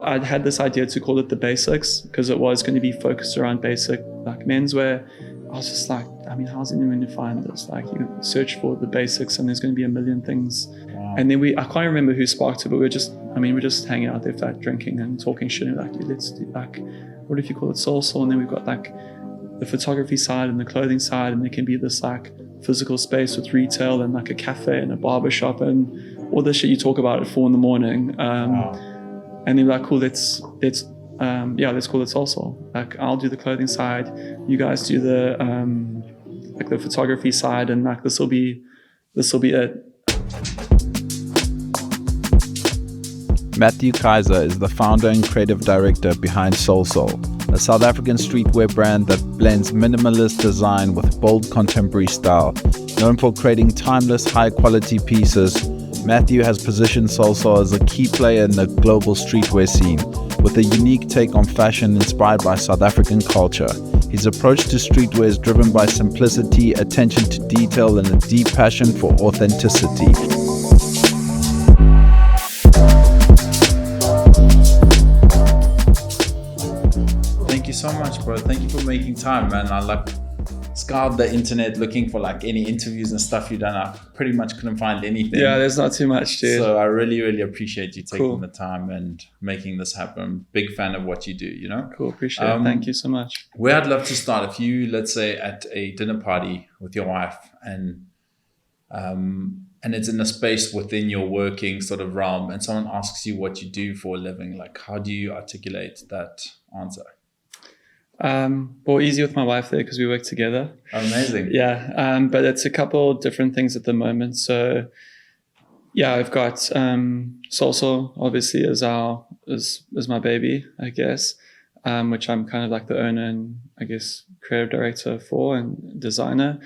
I had this idea to call it the basics because it was going to be focused around basic like menswear. I was just like, I mean, how's anyone going to find this? Like, you search for the basics and there's going to be a million things. Wow. And then I can't remember who sparked it, but we're just hanging out there, like drinking and talking shit. And like, dude, let's do like, what if you call it soul? And then we've got like the photography side and the clothing side, and there can be this like physical space with retail and like a cafe and a barber shop and all this shit you talk about at 4 a.m. Wow. And then like, cool, let's call it salsa. Like, I'll do the clothing side, you guys do the like the photography side, and like this will be it. Mathew Kieser is the founder and creative director behind Soul, a South African streetwear brand that blends minimalist design with bold contemporary style. Known for creating timeless, high-quality pieces, Mathew has positioned Soul as a key player in the global streetwear scene, with a unique take on fashion inspired by South African culture. His approach to streetwear is driven by simplicity, attention to detail, and a deep passion for authenticity. Thank you so much, bro. Thank you for making time, man. I scoured the internet looking for like any interviews and stuff you've done. I pretty much couldn't find anything. Yeah, there's not too much, dude. So I really, really appreciate you taking the time and making this happen. Big fan of what you do, you know? Cool, appreciate it. Thank you so much. Where I'd love to start, if you, let's say, at a dinner party with your wife and it's in a space within your working sort of realm, and someone asks you what you do for a living, like how do you articulate that answer? Well, easy with my wife there because we work together. Amazing. Yeah. But it's a couple different things at the moment. So yeah, I've got Soulsoul obviously is my baby, I guess, which I'm kind of like the owner and I guess creative director for and designer.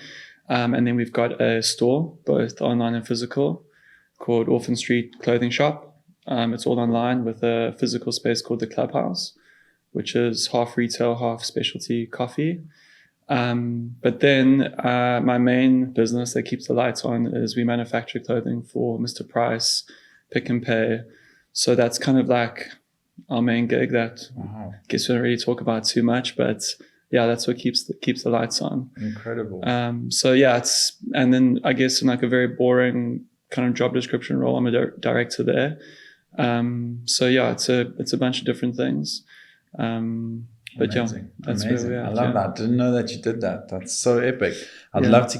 And then we've got a store, both online and physical, called Orphan Street Clothing Shop. It's all online with a physical space called the Clubhouse, which is half retail, half specialty coffee. But then my main business that keeps the lights on is we manufacture clothing for Mr. Price, Pick and Pay. So that's kind of like our main gig that I guess we don't really talk about too much, but yeah, that's what keeps the lights on. Incredible. So yeah, and then I guess in like a very boring kind of job description role, I'm a director there. So yeah, it's a bunch of different things. But amazing. Yeah, that's amazing. where we are. I love that. I didn't know that you did that. That's so epic. I'd love to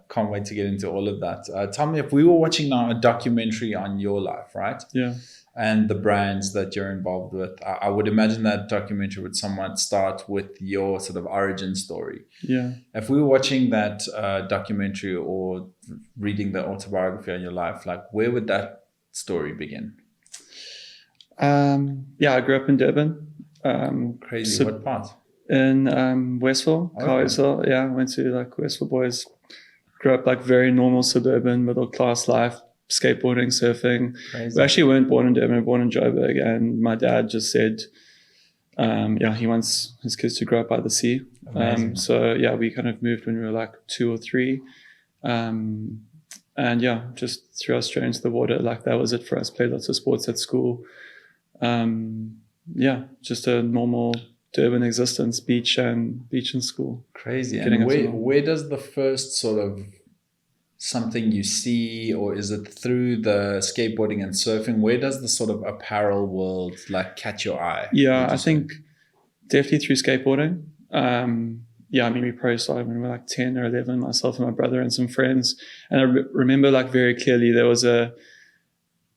can't wait to get into all of that. Tell me, if we were watching now a documentary on your life, right? Yeah. And the brands that you're involved with, I would imagine that documentary would somewhat start with your sort of origin story. Yeah. If we were watching that documentary or reading the autobiography on your life, like where would that story begin? Yeah, I grew up in Durban. Crazy. What part? In Westville, Westville. Yeah, I went to like Westville Boys. Grew up like very normal suburban middle class life, skateboarding, surfing. Crazy. We actually weren't born in Durban, we were born in Joburg, and my dad just said, he wants his kids to grow up by the sea. So yeah, we kind of moved when we were like 2 or 3. And yeah, just threw us straight into the water. Like that was it for us. Played lots of sports at school. Yeah, just a normal Durban existence, beach and school. Crazy. And where does the first sort of something you see, or is it through the skateboarding and surfing? Where does the sort of apparel world like catch your eye? Yeah, I think definitely through skateboarding. Yeah, I mean, we probably started when we were like 10 or 11, myself and my brother and some friends. And I remember like very clearly there was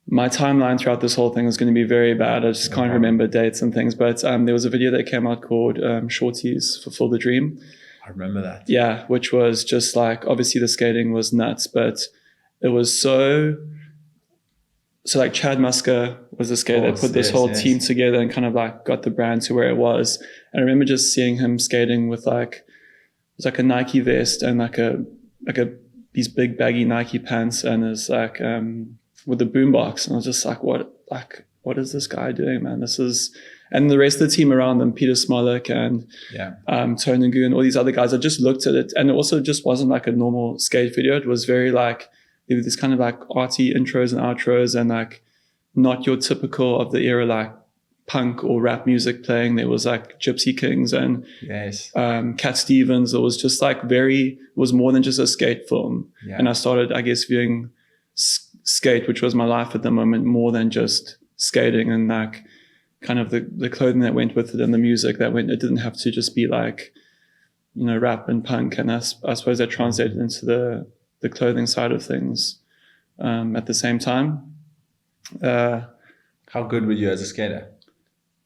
my timeline throughout this whole thing was going to be very bad. I just can't remember dates and things. But there was a video that came out called Shorties Fulfill the Dream. I remember that. Yeah, which was just like, obviously the skating was nuts, but it was so like Chad Musker was the skater that put this whole team together and kind of like got the brand to where it was. And I remember just seeing him skating with like, it was like a Nike vest and like these big baggy Nike pants and his like, with the boombox. And I was just like, what is this guy doing, man? And the rest of the team around them, Peter Smolik and Tone and Goo and all these other guys, I just looked at it, and it also just wasn't like a normal skate video. It was very like, there were this kind of like arty intros and outros and like not your typical of the era, like punk or rap music playing. There was like Gypsy Kings and Yes. Cat Stevens. It was just like it was more than just a skate film. Yeah. And I started, I guess, viewing skate, which was my life at the moment, more than just skating, and like kind of the clothing that went with it and the music that went. It didn't have to just be like, you know, rap and punk. And I suppose that translated into the clothing side of things at the same time. How good were you as a skater?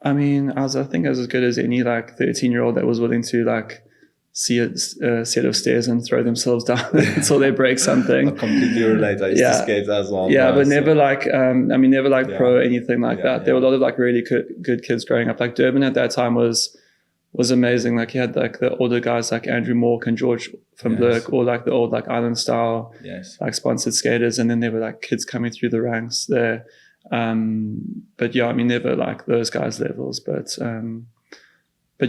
I mean, I think I was as good as any like 13-year-old that was willing to like see a set of stairs and throw themselves down until they break something. I completely relate. I used to skate as well. Yeah, but never like, never like pro anything like that. Yeah. There were a lot of like really good kids growing up. Like Durban at that time was amazing. Like you had like the older guys like Andrew Mork and George from Blurk, or like the old like Island Style, like sponsored skaters. And then there were like kids coming through the ranks there. But yeah, I mean, never like those guys' levels, but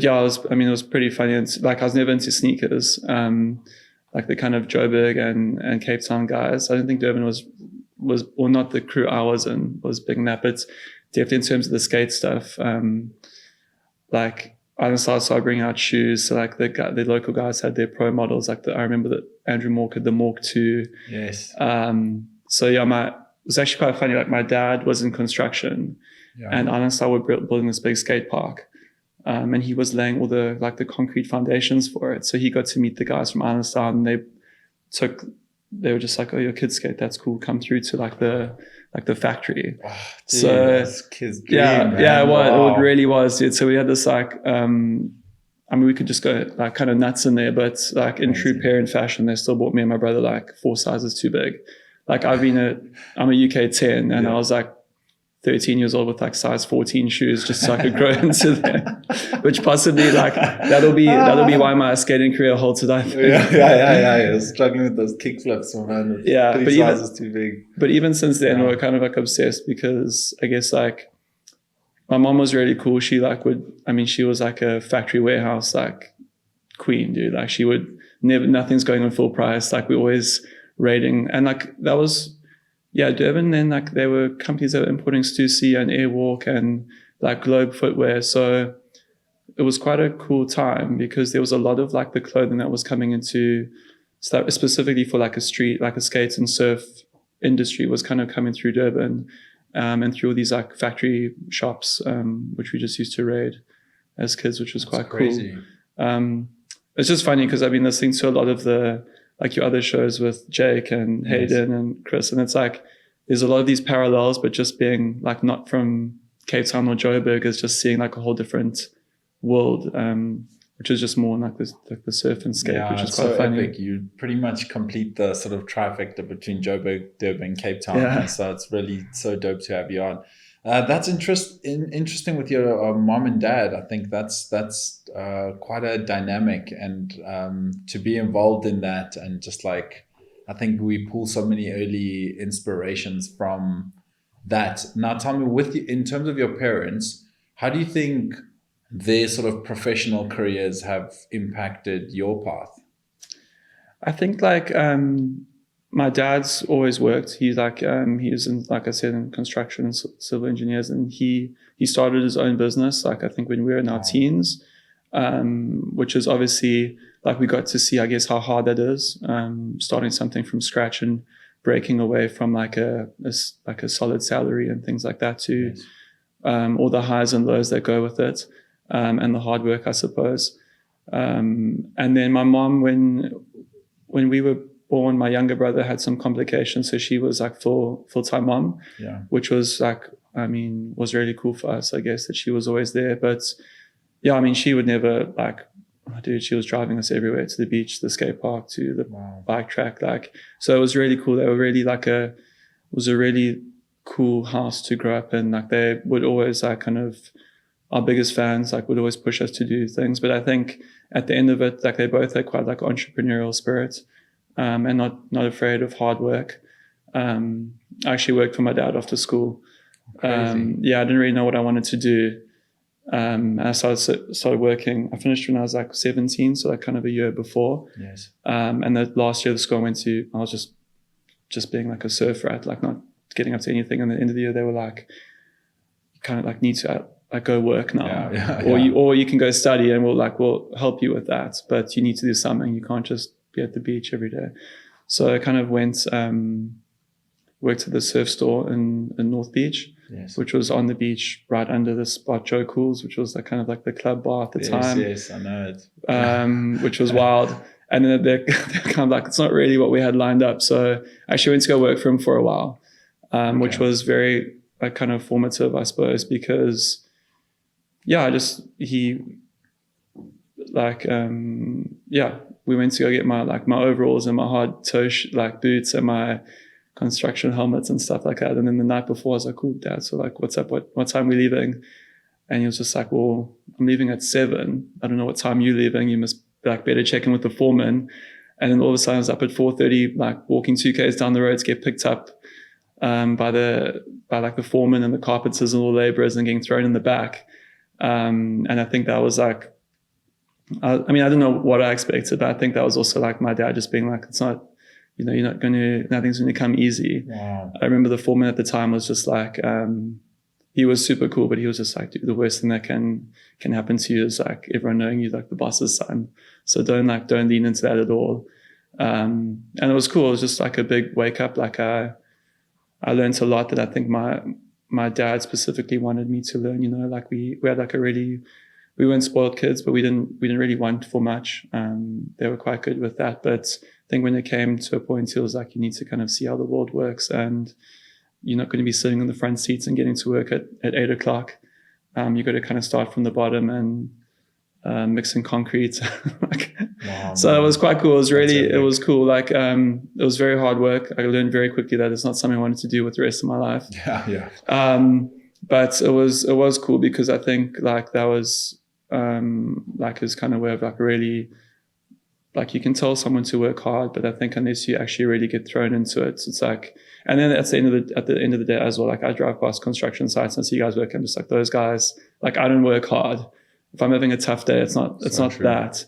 yeah, it was pretty funny. And like, I was never into sneakers, like the kind of Joburg and Cape Town guys. I don't think Durban was, or not the crew I was in, was big enough, but definitely in terms of the skate stuff, like I started bringing out shoes. So like the local guys had their pro models. Like I remember that Andrew Mork had the Mork 2. Yes. So yeah, it was actually quite funny. Like my dad was in construction, and Island Style were building this big skate park. And he was laying all the concrete foundations for it. So he got to meet the guys from Island Style, and they were just like, "Oh, your kids skate, that's cool. Come through to the factory." Oh, geez, so kids dream, man. It really was, dude. So we had this like, we could just go like kind of nuts in there, but like in true parent fashion, they still bought me and my brother like 4 sizes too big. Like I'm a UK 10, and I was like 13 years old with like size 14 shoes just so I could grow into them, which possibly like that'll be why my skating career halted, I think. Yeah. Struggling with those kick flips, man. Yeah, but sizes too big. But even since then, we're kind of like obsessed, because I guess like my mom was really cool. She like she was like a factory warehouse like queen, dude. Like she would nothing's going on full price. Like we always rating, and like that was. Yeah, Durban, then like there were companies that were importing Stussy and Airwalk and like Globe footwear. So it was quite a cool time, because there was a lot of like the clothing that was coming into specifically for like a skate and surf industry was kind of coming through Durban, and through all these like factory shops, which we just used to raid as kids, which was quite crazy. Cool. It's just funny because I've been listening to a lot of like your other shows with Jake and Hayden and Chris. And it's like, there's a lot of these parallels, but just being like not from Cape Town or Joburg is just seeing like a whole different world, which is just more like the surf and skate, which is quite funny. Epic. You pretty much complete the sort of trifecta between Joburg, Durban, and Cape Town. Yeah. So it's really so dope to have you on. That's interesting with your mom and dad. I think that's quite a dynamic, and to be involved in that, and just like I think we pull so many early inspirations from that. Now, tell me, in terms of your parents, how do you think their sort of professional careers have impacted your path? I think like my dad's always worked. He's like he's in, like I said, in construction and civil engineers, and he started his own business like I think when we were in our teens, which is obviously like we got to see, I guess, how hard that is, starting something from scratch and breaking away from like a solid salary and things like that to all the highs and lows that go with it, and the hard work, I suppose. And then my mom, when we were born, my younger brother had some complications, so she was like full-time mom, which was like, was really cool for us, I guess, that she was always there. But yeah, she would never like, dude, she was driving us everywhere, to the beach, the skate park, to the bike track, like, so it was really cool. They were really like it was a really cool house to grow up in. Like they would always like kind of, our biggest fans like would always push us to do things. But I think at the end of it, like they both had quite like entrepreneurial spirit. And not afraid of hard work. I actually worked for my dad after school. I didn't really know what I wanted to do. And I started working. I finished when I was like 17, so like kind of a year before. Yes. And the last year of the school I went to, I was just being like a surf rat, like not getting up to anything. And at the end of the year, they were like, you kind of like need to like go work now, or or you can go study, and we'll help you with that. But you need to do something. You can't just be at the beach every day. So I kind of went, worked at the surf store in North Beach, which was on the beach right under the spot Joe Cool's, which was kind of like the club bar at the time. Yes, I know it. Which was wild. And then they're kind of like, it's not really what we had lined up. So I actually went to go work for him for a while, which was very kind of formative, I suppose, because we went to go get my overalls and my hard toe boots and my construction helmets and stuff like that. And then the night before I was like, cool, Dad, so what's up? What time are we leaving? And he was just like, well, I'm leaving at 7. I don't know what time you're leaving. You must better check in with the foreman. And then all of a sudden I was up at 4:30, walking 2Ks down the road to get picked up by the foreman and the carpenters and all the laborers, and getting thrown in the back. And I think that was I don't know what I expected, but I think that was also my dad just being like, it's not, nothing's going to come easy. Wow. I remember the foreman at the time was just he was super cool, but he was just like, dude, the worst thing that can happen to you is everyone knowing you the boss's son. So don't lean into that at all. And it was cool. It was just a big wake up. I learned a lot that I think my dad specifically wanted me to learn. We had we weren't spoiled kids, but we didn't really want for much. They were quite good with that. But I think when it came to a point, it was you need to kind of see how the world works, and you're not going to be sitting in the front seats and getting to work at 8 o'clock. You've got to kind of start from the bottom and mixing concrete. Wow, so it was quite cool. It was cool. It was very hard work. I learned very quickly that it's not something I wanted to do with the rest of my life. Yeah. But it was cool because I think that was his kind of way of really, you can tell someone to work hard, but I think unless you actually really get thrown into it, it's and then at the end of the day as well, I drive past construction sites and I see guys work. I'm just those guys, I don't work hard. If I'm having a tough day, it's not true. that.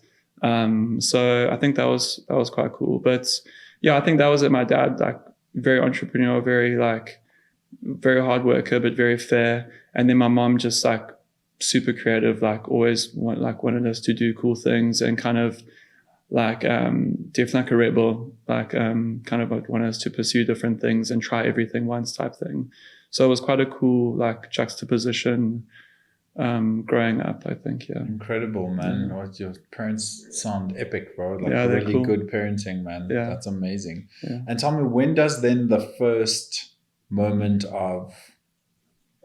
So I think that was quite cool. But yeah, I think that was it. My dad, very entrepreneurial, very very hard worker, but very fair. And then my mom just super creative, always wanted us to do cool things, and kind of definitely a rebel, kind of wanted us to pursue different things and try everything once type thing. So it was quite a cool juxtaposition growing up, I think. Yeah. Incredible, man. Yeah. Your parents sound epic, bro. Really cool. Good parenting, man. Yeah. That's amazing. Yeah. And tell me, when does then the first moment of,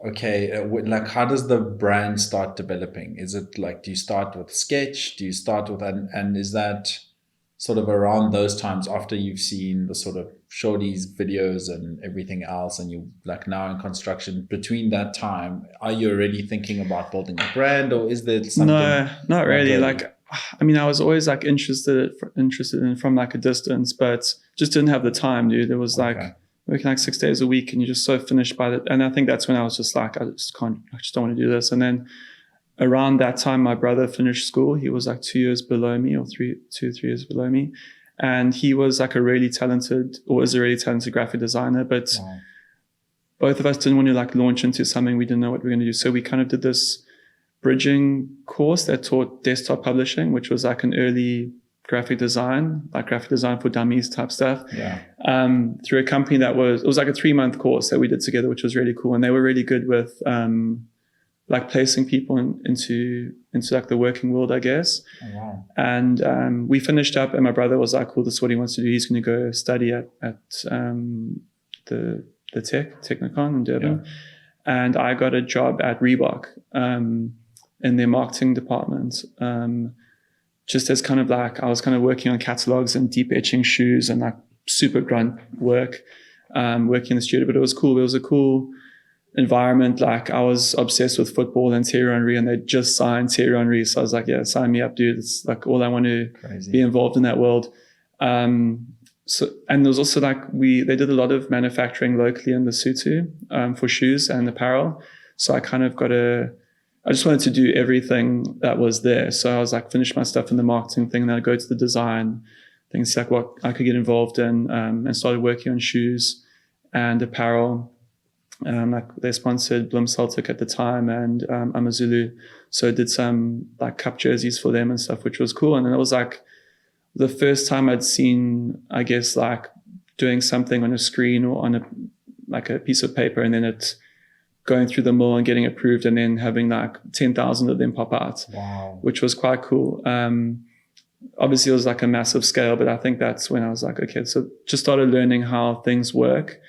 how does the brand start developing? Is it do you start with sketch? Do you start with, and is that sort of around those times after you've seen the sort of shorties videos and everything else, and you now in construction, between that time, are you already thinking about building a brand, or is there something? No, not really. I was always interested in from a distance, but just didn't have the time, dude. It was working 6 days a week, and you're just so finished by it. And I think that's when I was just I just don't want to do this. And then around that time, my brother finished school. He was 2 years below me, or 3 years below me. And he was is a really talented graphic designer, but both of us didn't want to launch into something we didn't know what we were going to do. So we kind of did this bridging course that taught desktop publishing, which was an early graphic design, graphic design for dummies type stuff. Yeah. Through a company it was a 3-month course that we did together, which was really cool. And they were really good with placing people into the working world, I guess. Oh, wow. And we finished up, and my brother was cool, this is what he wants to do. He's going to go study at the Technicon in Durban. Yeah. And I got a job at Reebok in their marketing department. Just as kind of I was kind of working on catalogs and deep etching shoes and super grunt work, working in the studio, but it was cool. It was a cool environment. I was obsessed with football and Thierry Henry, and they just signed Thierry Henry. So I was yeah, sign me up, dude. It's all I want to be involved in that world. So, and there was also they did a lot of manufacturing locally in Lesotho for shoes and apparel. So I kind of I just wanted to do everything that was there. So I was finish my stuff in the marketing thing, and then I'd go to the design things, what I could get involved in, and started working on shoes and apparel. Like they sponsored Bloem Celtic at the time and Amazulu. So I did some like cup jerseys for them and stuff, which was cool. And then it was like the first time I'd seen, I guess, like doing something on a screen or on a piece of paper, and then it going through the mill and getting approved, and then having like 10,000 of them pop out. Wow. Which was quite cool. Obviously it was like a massive scale, but I think that's when I was like, okay, so just started learning how things work.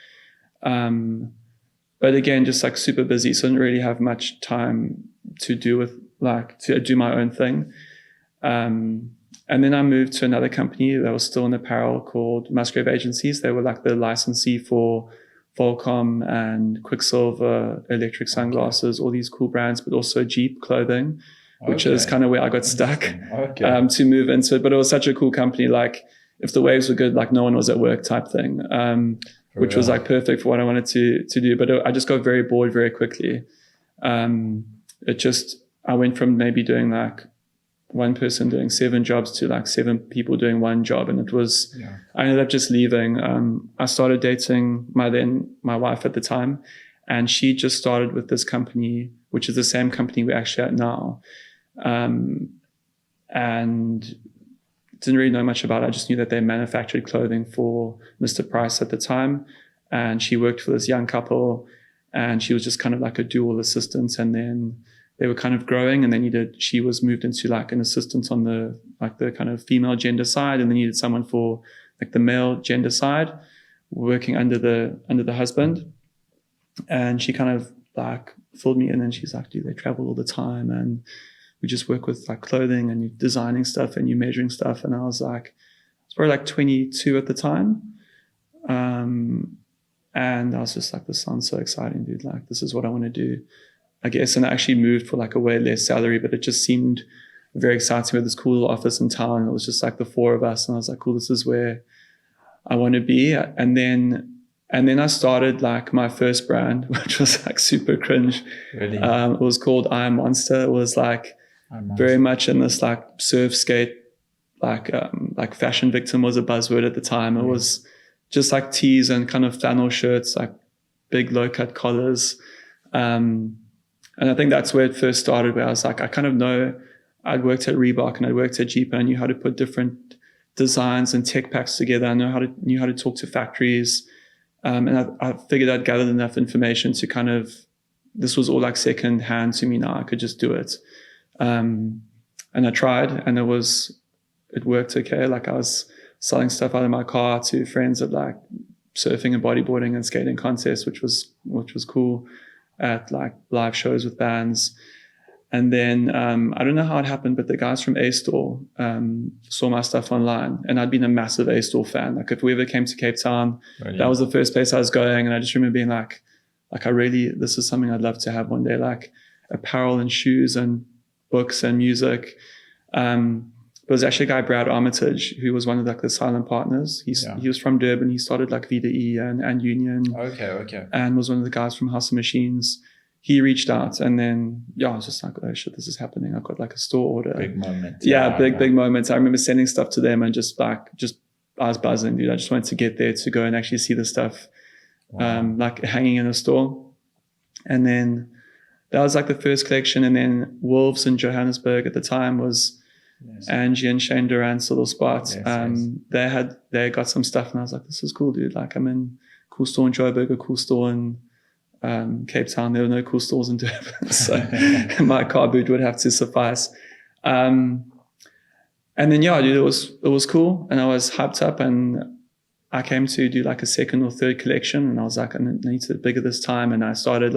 But again, just like super busy. So I didn't really have much time to do my own thing. And then I moved to another company that was still in apparel called Musgrave Agencies. They were like the licensee for Volcom and Quicksilver, electric sunglasses, all these cool brands, but also Jeep clothing, which is kind of where I got stuck to move into it. But it was such a cool company. Like if the waves were good, like no one was at work type thing, which was like perfect for what I wanted to do. But I just got very bored very quickly. I went from maybe doing like one person doing 7 jobs to like 7 people doing one job. And I ended up just leaving. I started dating my wife at the time, and she just started with this company, which is the same company we're actually at now. And didn't really know much about it. I just knew that they manufactured clothing for Mr. Price at the time. And she worked for this young couple, and she was just kind of like a dual assistant. And then they were kind of growing, and she was moved into like an assistant on the kind of female gender side, and they needed someone for like the male gender side, working under the husband. And she kind of like filled me in, and she's like, dude, they travel all the time, and we just work with like clothing, and you're designing stuff and you're measuring stuff. And I was probably like 22 at the time. And I was just like, this sounds so exciting, dude. Like, this is what I want to do, I guess. And I actually moved for like a way less salary, but it just seemed very exciting. We had this cool little office in town. It was just like the 4 of us. And I was like, cool, this is where I want to be. And then I started like my first brand, which was like super cringe. Really? It was called I Am Monster. It was like very much in this like surf skate, like fashion victim was a buzzword at the time. It was just like tees and kind of flannel shirts, like big low cut collars. And I think that's where it first started, where I was like, I kind of know, I'd worked at Reebok and I'd worked at Jeep, and I knew how to put different designs and tech packs together. I knew how to talk to factories. And I figured I'd gathered enough information to kind of, this was all like second hand to me now. I could just do it. And I tried, and it worked okay. Like I was selling stuff out of my car to friends at like surfing and bodyboarding and skating contests, which was cool, at like live shows with bands. And then I don't know how it happened, but the guys from A-Store saw my stuff online, and I'd been a massive A-Store fan. Like if we ever came to Cape Town, that was the first place I was going. And I just remember being like this is something I'd love to have one day, like apparel and shoes and books and music. There was actually a guy, Brad Armitage, who was one of like the silent partners. He was from Durban. He started like VDE and Union. Okay. And was one of the guys from House of Machines. He reached out, and then I was just like, oh shit, this is happening. I've got like a store order. Big moment. Big moments. I remember sending stuff to them, and just I was buzzing, dude. I just wanted to get there to go and actually see the stuff, like hanging in a store. And then that was like the first collection. And then Wolves in Johannesburg at the time was Angie and Shane Durant's little spot. They got some stuff, and I was like, this is cool, dude. Like I'm in a cool store in Joburg, a cool store in Cape Town. There were no cool stores in Durban, so my car boot would have to suffice. And then dude, it was cool, and I was hyped up, and I came to do like a second or third collection, and I was like, I need to bigger this time. And I started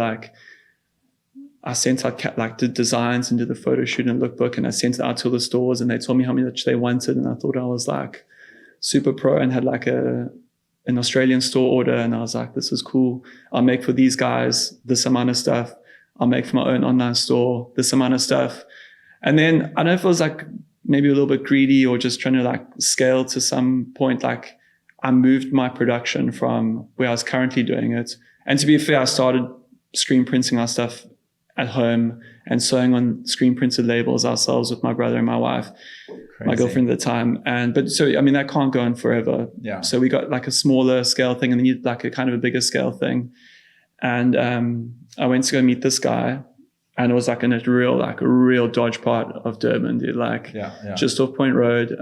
I sent out like the designs and did the photo shoot and lookbook, and I sent it out to the stores, and they told me how much they wanted, and I thought I was like super pro and had like an Australian store order, and I was like, this is cool. I'll make for these guys this amount of stuff. I'll make for my own online store this amount of stuff. And then I don't know if it was like maybe a little bit greedy or just trying to like scale to some point. Like I moved my production from where I was currently doing it. And to be fair, I started screen printing our stuff at home and sewing on screen printed labels ourselves with my brother and my wife, my girlfriend at the time. That can't go on forever. Yeah. So we got like a smaller scale thing, and then you like a kind of a bigger scale thing. And I went to go meet this guy, and it was like in a real dodge part of Durban, dude. Like just off Point Road.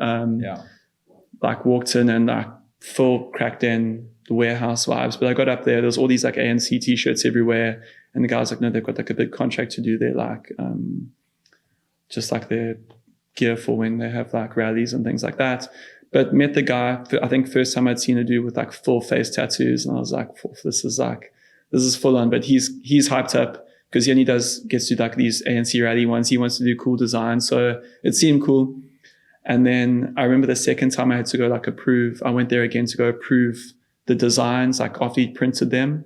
Like walked in and like full cracked in the warehouse vibes. But I got up there was all these like ANC t-shirts everywhere. And the guy's like, no, they've got like a big contract to do their like, just like their gear for when they have like rallies and things like that. But met the guy, I think first time I'd seen a dude with like full face tattoos. And I was like, this is full on. But he's hyped up because he only gets to do like these ANC rally ones. He wants to do cool design. So it seemed cool. And then I remember the second time I had to go like I went there again to go approve the designs, like after he printed them.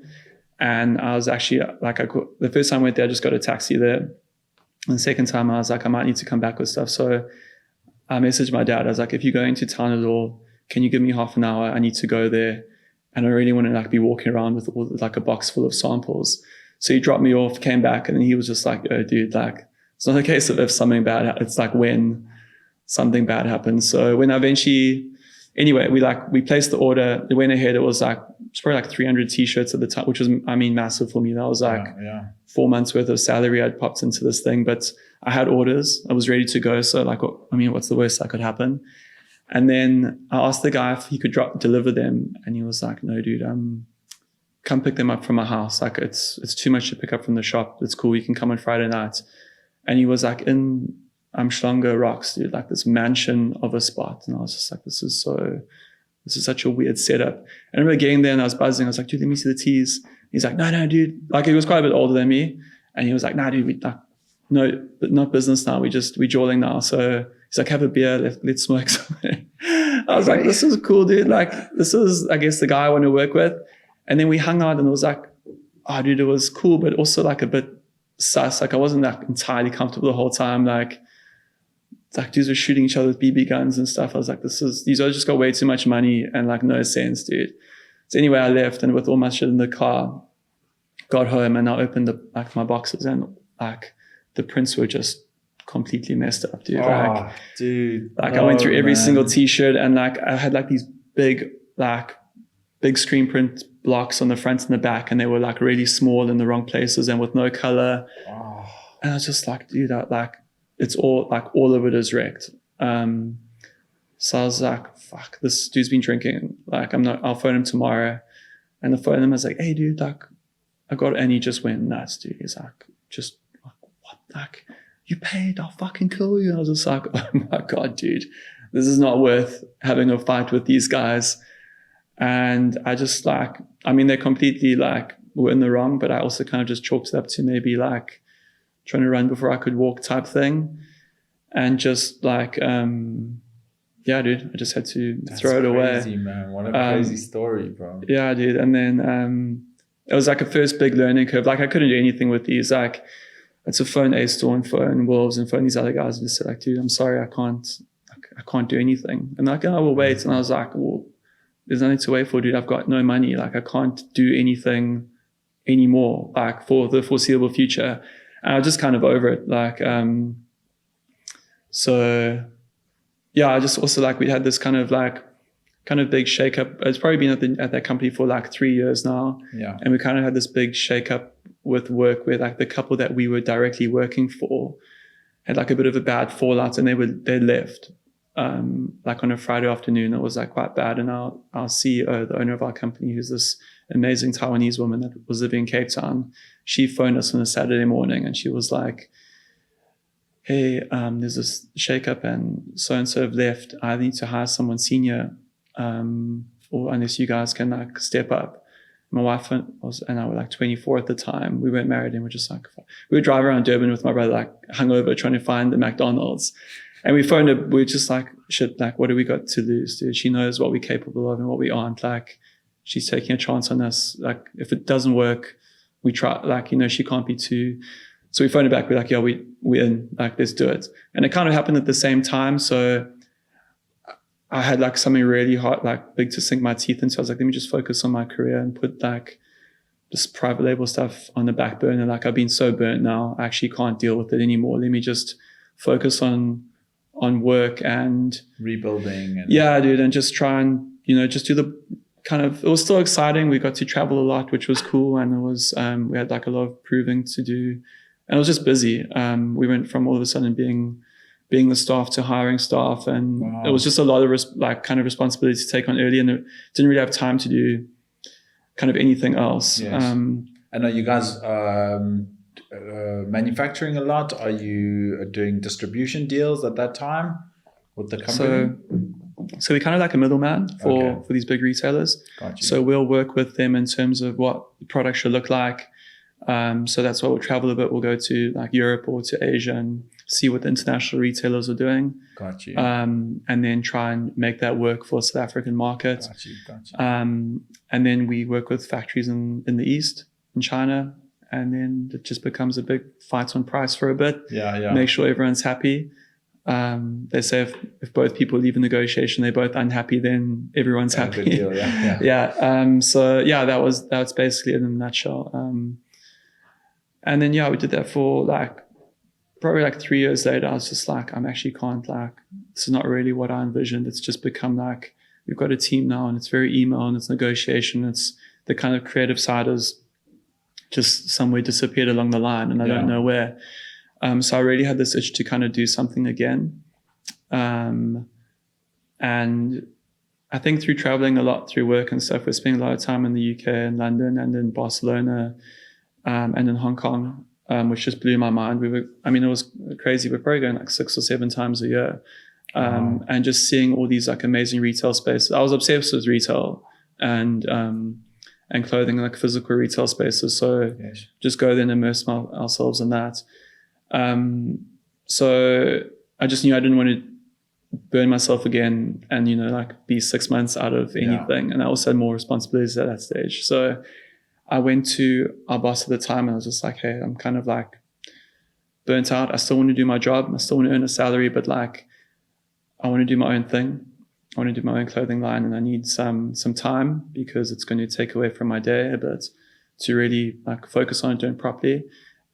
And I was actually like, the first time I went there, I just got a taxi there. And the second time I was like, I might need to come back with stuff. So I messaged my dad. I was like, if you're going to town at all, can you give me half an hour? I need to go there. And I really want to like be walking around with like a box full of samples. So he dropped me off, came back, and then he was just like, oh dude, like it's not a case of if something bad, it's like when something bad happens. So when I eventually, anyway, we placed the order, it went ahead. It's probably like 300 t-shirts at the time, which was, massive for me. That was like 4 months worth of salary I'd popped into this thing, but I had orders. I was ready to go. So like, what's the worst that could happen? And then I asked the guy if he could deliver them. And he was like, no, dude, come pick them up from my house. Like it's too much to pick up from the shop. It's cool. You can come on Friday night. And he was like in Umhlanga Rocks, dude, like this mansion of a spot. And I was just like, this is such a weird setup. And I remember getting there and I was buzzing. I was like, dude, let me see the tees. He's like, no, dude. Like he was quite a bit older than me. And he was like, nah, dude, no, but not business now. We jawling now. So he's like, have a beer. Let's smoke something. I was like, this is cool, dude. Like this is, I guess, the guy I want to work with. And then we hung out and it was like, oh, dude, it was cool, but also like a bit sus. Like I wasn't like entirely comfortable the whole time. Like, it's like dudes were shooting each other with BB guns and stuff. I was like, these guys just got way too much money and like no sense, dude. So anyway, I left and with all my shit in the car, got home and I opened my boxes and like the prints were just completely messed up, dude. I went through every single t-shirt and like I had like these big screen print blocks on the front and the back and they were like really small in the wrong places and with no color. And I was just like, dude, it's all of it is wrecked. So I was like, fuck, this dude's been drinking. Like I'll phone him tomorrow. And I phoned him, I was like, hey dude, like I got it. And he just went nuts, dude. He's like, what? Like you paid, I'll fucking kill you. And I was just like, oh my God, dude, this is not worth having a fight with these guys. And I just they completely were in the wrong, but I also kind of just chalked it up to maybe like trying to run before I could walk type thing. And just dude, I just had to throw it away. That's crazy, man. What a crazy story, bro. Yeah, dude. And then it was like a first big learning curve. Like I couldn't do anything with these. Like it's a phone A-Store and phone Wolves and phone these other guys and just said like, dude, I'm sorry, I can't do anything. And like, oh, we'll wait. And I was like, well, there's nothing to wait for, dude. I've got no money. Like I can't do anything anymore, like for the foreseeable future. And I was just kind of over it. So yeah, I just also we had this kind of big shakeup. It's probably been at that company for 3 years now. Yeah. And we kind of had this big shakeup with work where the couple that we were directly working for had a bit of a bad fallout and they left. On a Friday afternoon, it was quite bad. And our CEO, the owner of our company, who's this amazing Taiwanese woman that was living in Cape Town, she phoned us on a Saturday morning and she was like, hey, there's this shakeup and so-and-so have left. I need to hire someone senior, or unless you guys can step up. My wife and I were 24 at the time. We weren't married and we're just we would drive around Durban with my brother, hungover, trying to find the McDonald's. And we phoned her, we were just shit, what do we got to lose, dude? She knows what we're capable of and what we aren't. She's taking a chance on us. If it doesn't work, we try, she can't be too. So we phoned her back, we're yeah, we're in, let's do it. And it kind of happened at the same time. So I had something really hard, big to sink my teeth into. I was let me just focus on my career and put just private label stuff on the back burner. I've been so burnt now, I actually can't deal with it anymore. Let me just focus on work and rebuilding. Yeah, dude. And just try and, just do it was still exciting. We got to travel a lot, which was cool. And it was, we had like a lot of proving to do, and it was just busy. We went from all of a sudden being the staff to hiring staff. And it was just a lot of responsibility to take on early, and it didn't really have time to do kind of anything else. Yes. And are you guys manufacturing a lot? Are you doing distribution deals at that time with the company? So we're kind of like a middleman for these big retailers. Gotcha. So we'll work with them in terms of what the product should look like. So that's why we'll travel a bit. We'll go to like Europe or to Asia and see what the international retailers are doing. Got you. And then try and make that work for South African market. Got you. And then we work with factories in the East, in China. And then it just becomes a big fight on price for a bit. Yeah. Make sure everyone's happy. They say if both people leave a negotiation, they're both unhappy, then everyone's happy. Good deal, yeah. So that's basically it in a nutshell. And then we did that for probably 3 years later. I was just like, I'm actually can't this is not really what I envisioned. It's just become like we've got a team now, and it's very email and it's negotiation. It's the kind of creative side has just somewhere disappeared along the line, and I don't know where. So I really had this itch to kind of do something again. And I think through traveling a lot, through work and stuff, we're spending a lot of time in the UK and London and in Barcelona and in Hong Kong, which just blew my mind. It was crazy. We're probably going 6 or 7 times a year. And just seeing all these amazing retail spaces. I was obsessed with retail and clothing, physical retail spaces. So just go there and immerse ourselves in that. So I just knew I didn't want to burn myself again and, be 6 months out of anything. And I also had more responsibilities at that stage. So I went to our boss at the time and I was just like, hey, I'm kind of burnt out. I still want to do my job. I still want to earn a salary, but I want to do my own thing. I want to do my own clothing line, and I need some time because it's going to take away from my day a bit to really focus on it, doing it properly.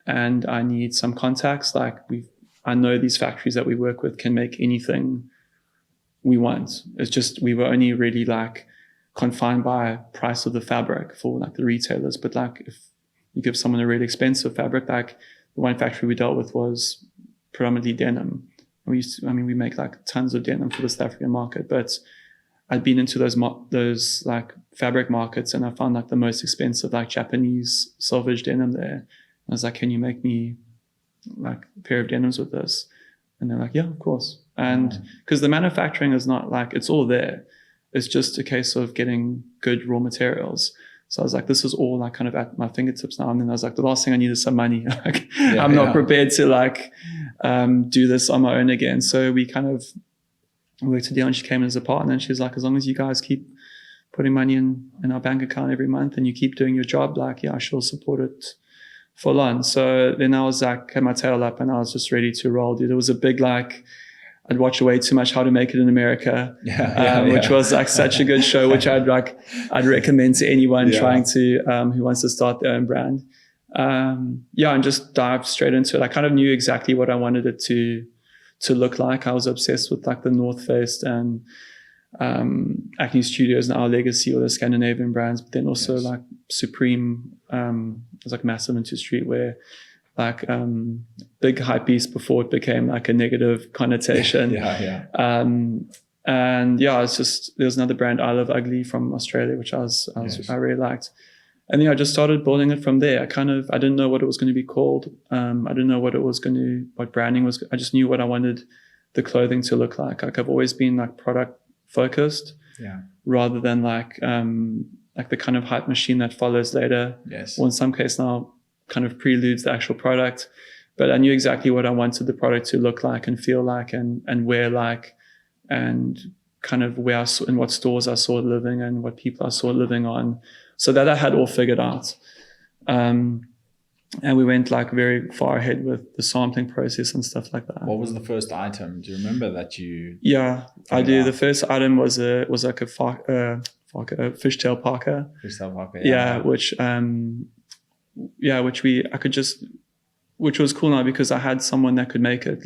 And I need some contacts. I know these factories that we work with can make anything we want. It's just we were only really confined by price of the fabric for the retailers. But if you give someone a really expensive fabric, the one factory we dealt with was predominantly denim. We make tons of denim for the South African market, but I'd been into those fabric markets, and I found the most expensive Japanese selvage denim there. I was like, can you make me a pair of denims with this? And they're like, yeah, of course. And because the manufacturing is not it's all there. It's just a case of getting good raw materials. So I was like, this is all kind of at my fingertips now. And then I was like, the last thing I need is some money. I'm not prepared to do this on my own again. So we kind of worked a deal, and she came in as a partner, and she's like, as long as you guys keep putting money in our bank account every month and you keep doing your job, she'll support it full on. So then I was had my tail up and I was just ready to roll, dude. It was a big I'd watched way too much How to Make It in America, which was such a good show, which I'd recommend to anyone trying to who wants to start their own brand. And just dived straight into it. I kind of knew exactly what I wanted it to look like. I was obsessed with the North Face and Acne Studios and Our Legacy, or the Scandinavian brands, but then also Supreme was massive into streetwear. Big hype beast before it became a negative connotation. It's just, there was another brand, I Love Ugly, from Australia, which I really liked. And I just started building it from there. I didn't know what it was going to be called. I didn't know what branding was. I just knew what I wanted the clothing to look like. I've always been product focused, rather than the kind of hype machine that follows later. Or in some case now kind of preludes the actual product. But I knew exactly what I wanted the product to look like and feel like and wear and kind of where I saw, in what stores I saw it living and what people I saw it living on. So that I had all figured out. And we went very far ahead with the sampling process and stuff like that. What was the first item? Do you remember that you? Yeah, I do. The first item was a fishtail parka. Fishtail parka. Which was cool now because I had someone that could make it.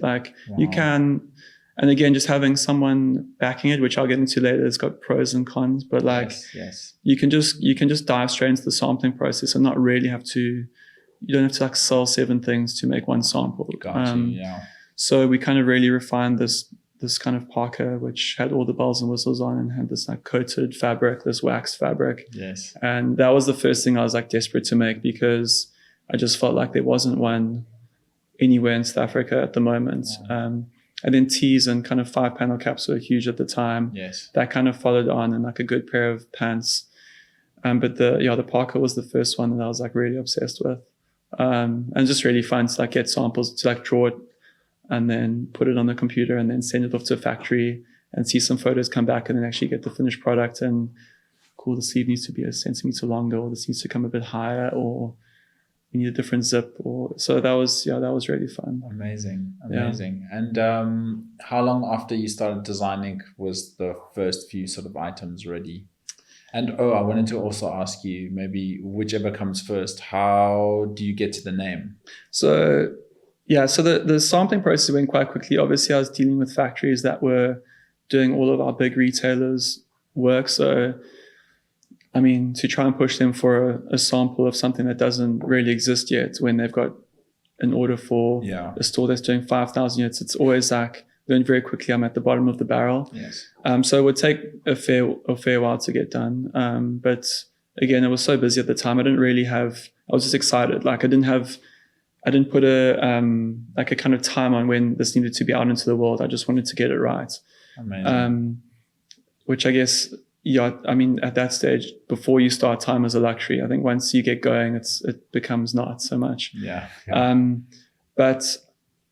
You can And again, just having someone backing it, which I'll get into later, has got pros and cons. But like, yes. you can just dive straight into the sampling process and not really have to. You don't have to like sell 7 things to make one sample. So we kind of really refined this kind of parka, which had all the bells and whistles on and had this like coated fabric, this wax fabric. Yes. And that was the first thing I was like desperate to make, because I just felt like there wasn't one anywhere in South Africa at the moment. And then tees and kind of 5-panel caps were huge at the time. Yes. That kind of followed on, and like a good pair of pants. But the parka was the first one that I was like really obsessed with. And just really fun to like get samples, to like draw it and then put it on the computer and then send it off to a factory and see some photos come back and then actually get the finished product. And cool, the sleeve needs to be a centimeter longer, or this needs to come a bit higher, or you need a different zip, or so that was really fun. Amazing. And how long after you started designing was the first few sort of items ready? And I wanted to also ask you, maybe whichever comes first, how do you get to the name? So the sampling process went quite quickly. Obviously, I was dealing with factories that were doing all of our big retailers' work. So I mean, to try and push them for a sample of something that doesn't really exist yet, when they've got an order for a store that's doing 5,000 units, it's always like, learn very quickly, I'm at the bottom of the barrel. Yes. So it would take a fair while to get done. But again, I was so busy at the time. I was just excited. Like I didn't put a kind of time on when this needed to be out into the world. I just wanted to get it right. Amazing. Which I guess, I mean, at that stage, before you start, time is a luxury. I think once you get going, it becomes not so much. Yeah. But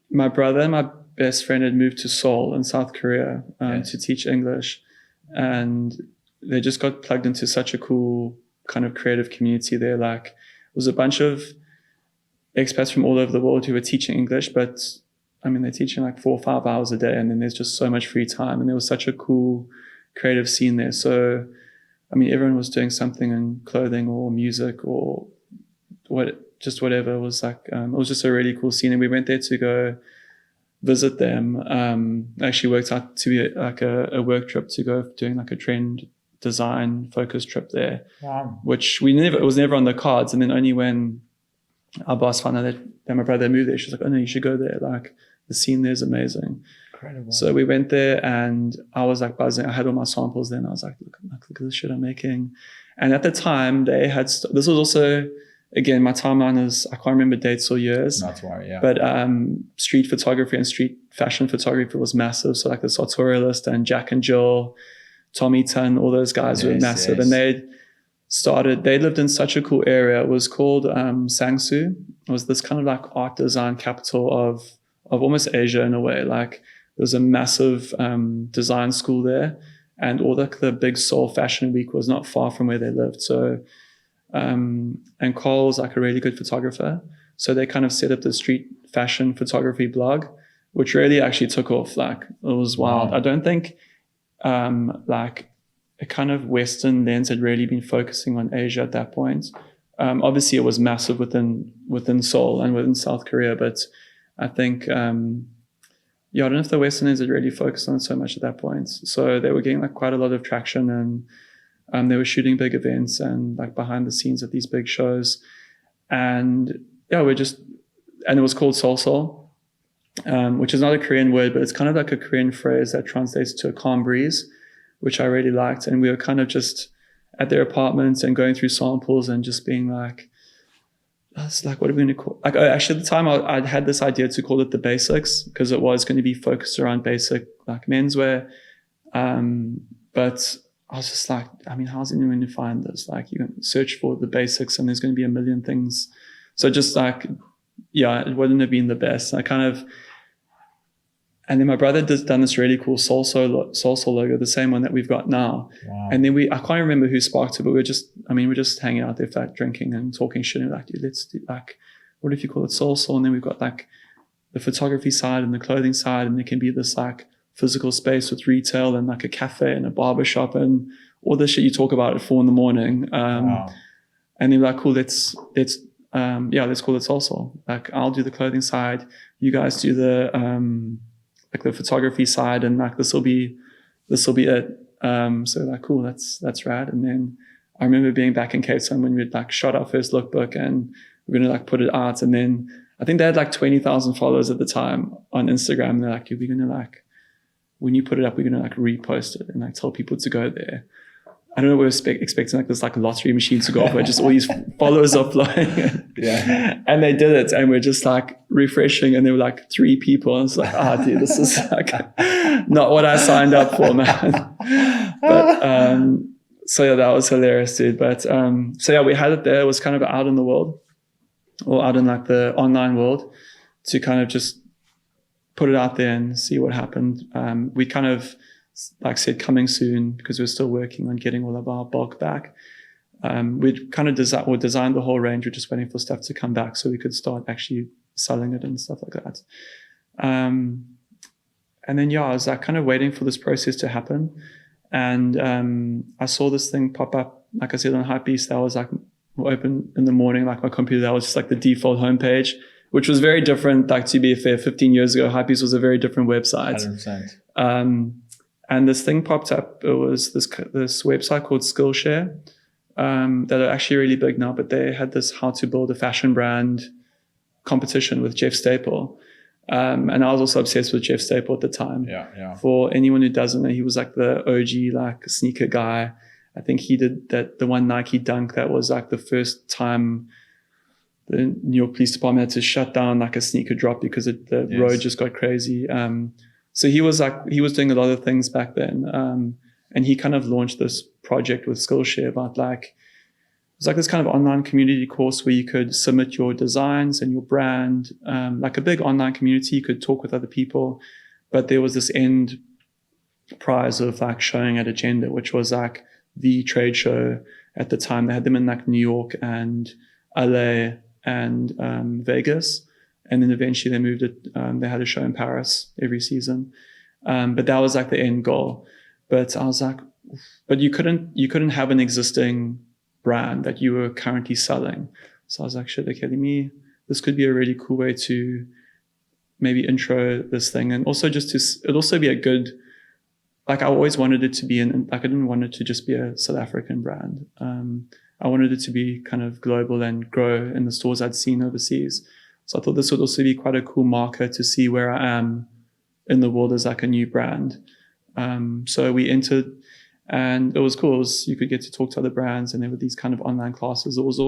my brother, my best friend, had moved to Seoul in South Korea to teach English. And they just got plugged into such a cool kind of creative community there. Like, it was a bunch of expats from all over the world who were teaching English, but I mean, they're teaching like 4 or 5 hours a day, and then there's just so much free time. And there was such a cool creative scene there. So, I mean, everyone was doing something in clothing or music or whatever. It was like, it was just a really cool scene. And we went there to go visit them. Actually worked out to be like a work trip to go doing like a trend design focus trip there. Wow. Which it was never on the cards. And then only when our boss found out that my brother moved there, she was like, oh no, you should go there. Like, the scene there is amazing. Incredible. So we went there, and I was like buzzing. I had all my samples then. I was like, look at this shit I'm making. And at the time, they had, this was also, again, my timeline is, I can't remember dates or years. That's why, yeah. But street photography and street fashion photography was massive. So like the Sartorialist and Jack and Jill, Tommy Tan, all those guys were massive. Yes. And they lived in such a cool area. It was called Sangsu. It was this kind of like art design capital of almost Asia in a way. Like, there was a massive design school there, and all the big Seoul Fashion Week was not far from where they lived. So, and Carl was like a really good photographer. So they kind of set up the street fashion photography blog, which really actually took off. Like, it was wild. Wow. I don't think like a kind of Western lens had really been focusing on Asia at that point. Obviously, it was massive within Seoul and within South Korea, but I think, I don't know if the Westerners had really focused on it so much at that point. So they were getting like quite a lot of traction, and they were shooting big events and like behind the scenes at these big shows. And and it was called Soul, which is not a Korean word, but it's kind of like a Korean phrase that translates to a calm breeze, which I really liked. And we were kind of just at their apartments and going through samples and just being like, that's like, what are we going to call? Like, actually, at the time, I had this idea to call it the basics, because it was going to be focused around basic like menswear. But I was just like, I mean, how's anyone going to find this? Like, you can search for the basics, and there's going to be a million things. So just like, it wouldn't have been the best. And then my brother done this really cool Soul logo, the same one that we've got now. Wow. And then I can't remember who sparked it, but we're just hanging out there, like drinking and talking shit. And like, dude, let's do like, what if you call it Soul? And then we've got like the photography side and the clothing side, and it can be this like physical space with retail and like a cafe and a barber shop and all the shit you talk about at 4 a.m. Wow. And then like, cool, let's call it Soul. Like, I'll do the clothing side, you guys do the like the photography side, and like this will be it. So like, cool, that's rad. And then I remember being back in Cape Town when we'd like shot our first lookbook and we're gonna like put it out. And then I think they had like 20,000 followers at the time on Instagram. And they're like, we're gonna like, when you put it up, we're gonna like repost it and like tell people to go there. I don't know, we were expecting like this like lottery machine to go off where just all these followers are flowing. Yeah. And they did it, and we're just like refreshing, and there were like 3 people. And it's like, dude, this is like not what I signed up for, man. But so yeah, that was hilarious, dude. But so yeah, we had it there. It was kind of out in the world, or out in like the online world, to kind of just put it out there and see what happened. We kind of like said coming soon, because we're still working on getting all of our bulk back. We'd kind of designed the whole range. We're just waiting for stuff to come back so we could start actually selling it and stuff like that. And then, yeah, I was like kind of waiting for this process to happen. And I saw this thing pop up, like I said, on Hypebeast. That was like open in the morning, like my computer. That was just like the default homepage, which was very different. Like, to be fair, 15 years ago, Hypebeast was a very different website. 100%. And this thing popped up. It was this website called Skillshare, that are actually really big now, but they had this how to build a fashion brand competition with Jeff Staple. And I was also obsessed with Jeff Staple at the time. Yeah. For anyone who doesn't know, he was like the OG like sneaker guy. I think he did the one Nike Dunk that was like the first time the New York Police Department had to shut down like a sneaker drop because the road just got crazy. So he was doing a lot of things back then. And he kind of launched this project with Skillshare about like, it was like this kind of online community course where you could submit your designs and your brand, like a big online community. You could talk with other people, but there was this end prize of like showing at Agenda, which was like the trade show at the time. They had them in like New York and LA and Vegas. And then eventually they moved it. They had a show in Paris every season. But that was like the end goal. But I was like, but you couldn't have an existing brand that you were currently selling. So I was like, shit, okay, this could be a really cool way to maybe intro this thing. And also it'd also be a good, like I always wanted it to be like I didn't want it to just be a South African brand. I wanted it to be kind of global and grow in the stores I'd seen overseas. So I thought this would also be quite a cool marker to see where I am in the world as like a new brand. So we entered, and it was cool. You could get to talk to other brands, and there were these kind of online classes. It was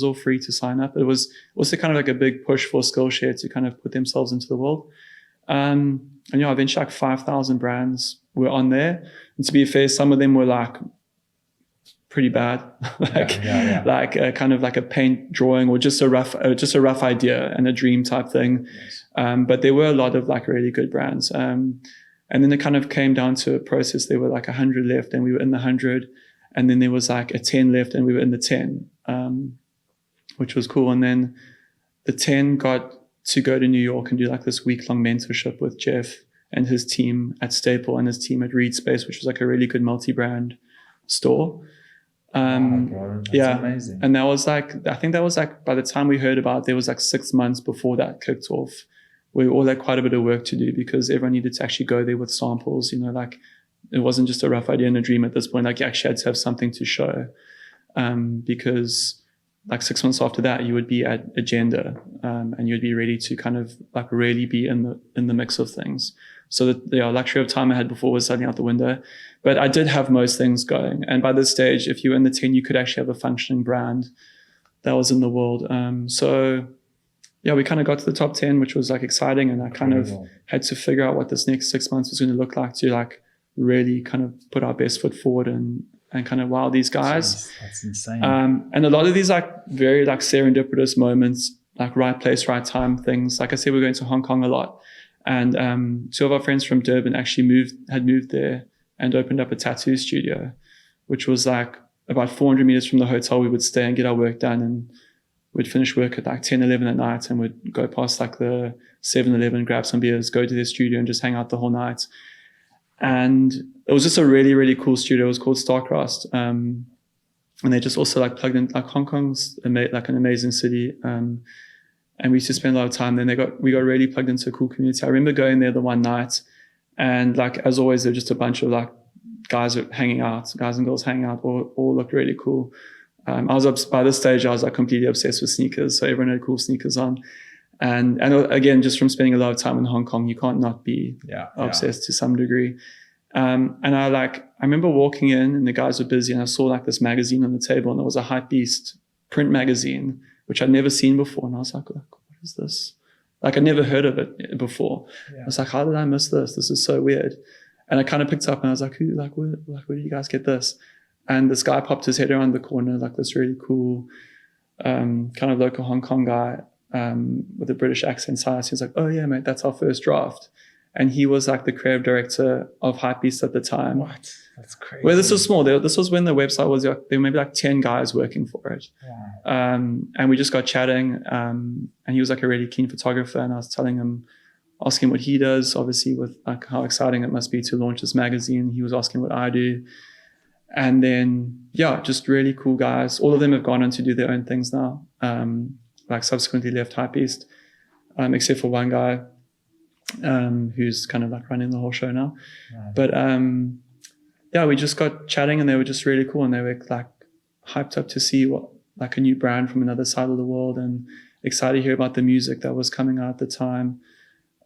all free to sign up. It was also kind of like a big push for Skillshare to kind of put themselves into the world. And eventually like 5,000 brands were on there. And to be fair, some of them were like pretty bad, like kind of like a paint drawing or just a rough idea and a dream type thing. Yes. But there were a lot of like really good brands. And then it kind of came down to a process. There were like 100 left, and we were in the 100. And then there was like a 10 left, and we were in the 10, which was cool. And then the 10 got to go to New York and do like this week-long mentorship with Jeff and his team at Staple and his team at Reed Space, which was like a really good multi-brand store. That's amazing. And that was like, I think that was like, by the time we heard about it, there was like 6 months before that kicked off. We all had quite a bit of work to do because everyone needed to actually go there with samples, like it wasn't just a rough idea and a dream at this point. Like you actually had to have something to show, because like 6 months after that, you would be at Agenda, and you'd be ready to kind of like really be in the mix of things. So the luxury of time I had before was suddenly out the window, but I did have most things going. And by this stage, if you were in the 10, you could actually have a functioning brand that was in the world. So we kind of got to the top 10, which was like exciting. And I kind of had to figure out what this next 6 months was going to look like to like really kind of put our best foot forward and kind of wow these guys. That's insane. And a lot of these like very like serendipitous moments, like right place, right time things. Like I said, we're going to Hong Kong a lot. And 2 of our friends from Durban actually had moved there and opened up a tattoo studio, which was like about 400 meters from the hotel we would stay and get our work done. And we'd finish work at like 10, 11 at night, and we'd go past like the 7-Eleven, grab some beers, go to their studio and just hang out the whole night. And it was just a really, really cool studio. It was called Starcrossed. And they just also like plugged in, like Hong Kong's like an amazing city. And we used to spend a lot of time there. We got really plugged into a cool community. I remember going there the one night, And like, as always, they're just a bunch of like guys and girls hanging out, all looked really cool. By this stage, I was like completely obsessed with sneakers. So everyone had cool sneakers on. And again, just from spending a lot of time in Hong Kong, you can't not be obsessed to some degree. And I remember walking in and the guys were busy and I saw like this magazine on the table and it was a Hypebeast print magazine, which I'd never seen before. And I was like, what is this? Like, I'd never heard of it before. Yeah. I was like, how did I miss this? This is so weird. And I kind of picked up and I was like, where did you guys get this? And this guy popped his head around the corner, like this really cool kind of local Hong Kong guy with a British accent. So he was like, oh yeah, mate, that's our first draft. And he was like the creative director of Hypebeast at the time. What? That's crazy. Well, this was small. This was when the website was like, there were maybe like 10 guys working for it. Wow. And we just got chatting. And he was like a really keen photographer. And I was asking what he does, obviously with like how exciting it must be to launch this magazine. He was asking what I do. And then, just really cool guys. All of them have gone on to do their own things now. Like subsequently left Hypebeast, except for one guy. Who's kind of like running the whole show now. Right. But we just got chatting and they were just really cool and they were like hyped up to see what like a new brand from another side of the world and excited to hear about the music that was coming out at the time.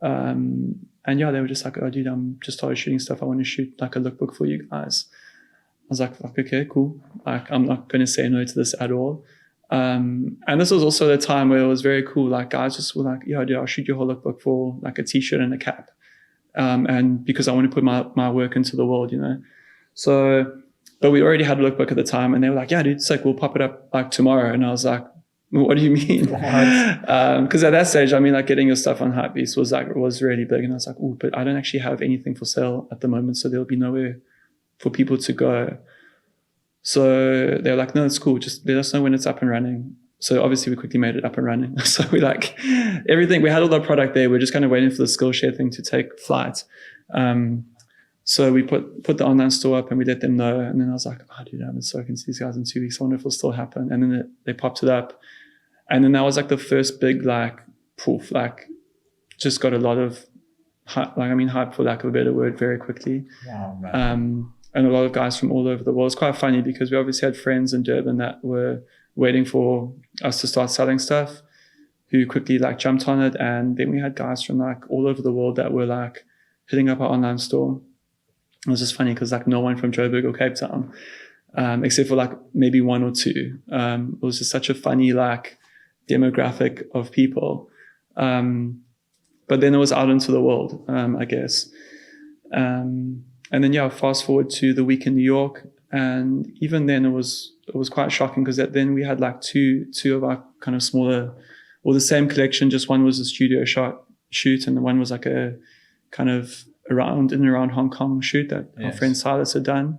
And they were just like, oh dude, I'm just started shooting stuff. I want to shoot like a lookbook for you guys. I was like, okay, cool. Like, I'm not going to say no to this at all. And this was also the time where it was very cool. Like guys just were like, yeah, dude, I'll shoot your whole lookbook for like a t-shirt and a cap. And because I want to put my work into the world, you know? So, but we already had a lookbook at the time and they were like, yeah, dude, it's like, we'll pop it up like tomorrow. And I was like, what do you mean? Cause at that stage, I mean, like getting your stuff on Hypebeast was really big. And I was like, oh, but I don't actually have anything for sale at the moment. So there'll be nowhere for people to go. So they were like, no, it's cool. Just let us know when it's up and running. So obviously we quickly made it up and running. So we like everything, we had all the product there. We're just kind of waiting for the Skillshare thing to take flight. So we put the online store up and we let them know. And then I was like, oh dude, I haven't spoken to these guys in 2 weeks. I wonder if it'll still happen. And then they popped it up. And then that was like the first big like poof, like just got a lot of hype, hype for lack of a better word, very quickly. Wow, man. And a lot of guys from all over the world. It's quite funny because we obviously had friends in Durban that were waiting for us to start selling stuff who quickly like jumped on it. And then we had guys from like all over the world that were like hitting up our online store. It was just funny because like no one from Joburg or Cape Town, except for like maybe one or two. It was just such a funny like demographic of people. But then it was out into the world, I guess. And then fast forward to the week in New York, and even then it was quite shocking because then we had like two of our kind of smaller, or the same collection. Just one was a studio shoot, and the one was like a kind of around Hong Kong shoot that our friend Silas had done.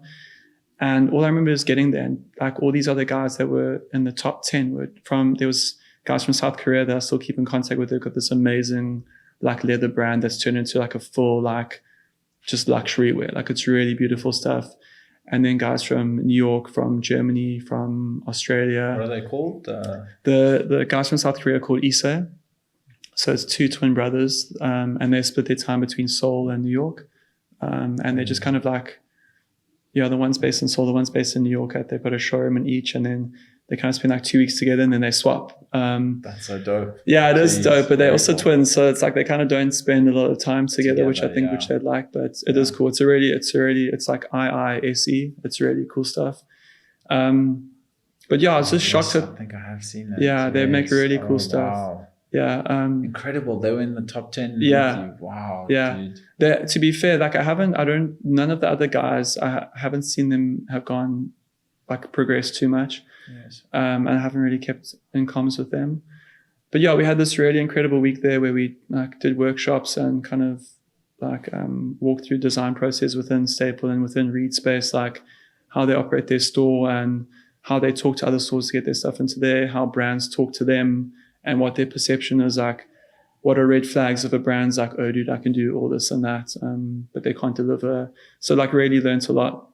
And all I remember is getting there, and like all these other guys that were in the top 10 there was guys from South Korea that I still keep in contact with. They've got this amazing like leather brand that's turned into like a full like just luxury wear. Like it's really beautiful stuff. And then guys from New York, from Germany, from Australia. What are they called? The guys from South Korea are called Issa. So it's two twin brothers, and they split their time between Seoul and New York. And they're just kind of like, the one's based in Seoul, the one's based in New York. They've got a showroom in each, and then they kind of spend like 2 weeks together and then they swap. That's so dope. Yeah, it is dope, but they're also twins. So it's like they kind of don't spend a lot of time together, which I think which they'd like, but it is cool. It's like IISE. It's really cool stuff. But I was just shocked. I think I have seen that. Yeah, they make really cool stuff. Wow. Yeah. Incredible. They were in the top 10. Yeah. Wow. Yeah. To be fair, like none of the other guys, I haven't seen them have gone like progressed too much. Yes. And I haven't really kept in comms with them. But we had this really incredible week there where we like did workshops and kind of like walked through design process within Staple and within Reed Space, like how they operate their store and how they talk to other stores to get their stuff into there, how brands talk to them and what their perception is like. What are red flags if a brand's like, oh dude, I can do all this and that, but they can't deliver. So like really learned a lot.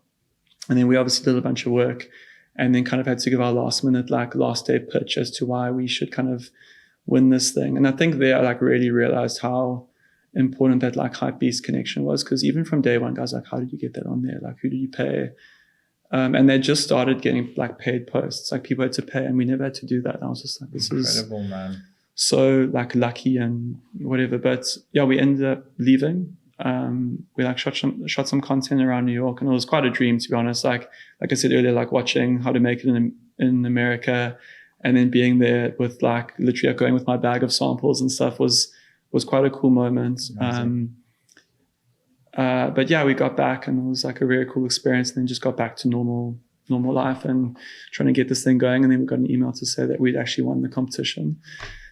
And then we obviously did a bunch of work and then kind of had to give our last day pitch as to why we should kind of win this thing. And I think there I like really realized how important that like Hypebeast connection was, because even from day one, guys like, how did you get that on there? Like, who did you pay? And they just started getting like paid posts. Like people had to pay, and we never had to do that. And I was just like, this is incredible, man. So like lucky and whatever. But yeah, we ended up leaving. We like shot some content around New York, and it was quite a dream, to be honest. Like I said earlier, like watching How to Make It in America, and then being there with like literally going with my bag of samples and stuff was quite a cool moment. But yeah, we got back, and it was like a very cool experience, and then just got back to normal life and trying to get this thing going. And then we got an email to say that we'd actually won the competition.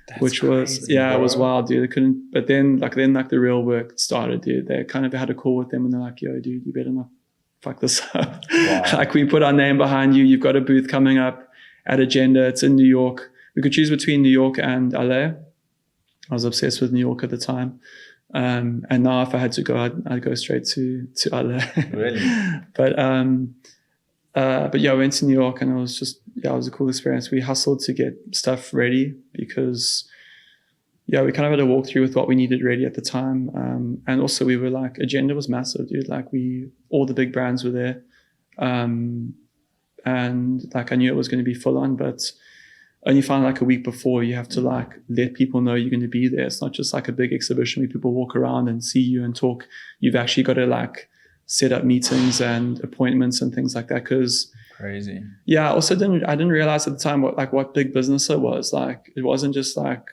That's which was crazy, bro. It was wild, dude. They couldn't, but then the real work started, dude. They kind of had a call with them, and they're like, yo, dude, you better not fuck this up. Wow. Like, we put our name behind you. You've got a booth coming up at Agenda. It's in New York. We could choose between New York and LA. I was obsessed with New York at the time. And now if I had to go, I'd go straight to LA. Really? But yeah, I went to New York, and it was a cool experience. We hustled to get stuff ready because, we kind of had a walkthrough with what we needed ready at the time. And also we were like, Agenda was massive, dude. Like all the big brands were there. And like I knew it was going to be full on, but only found like a week before you have to like let people know you're going to be there. It's not just like a big exhibition where people walk around and see you and talk. You've actually got to like set up meetings and appointments and things like that. Cause crazy. Yeah. I didn't realize at the time what big business it was. Like, it wasn't just like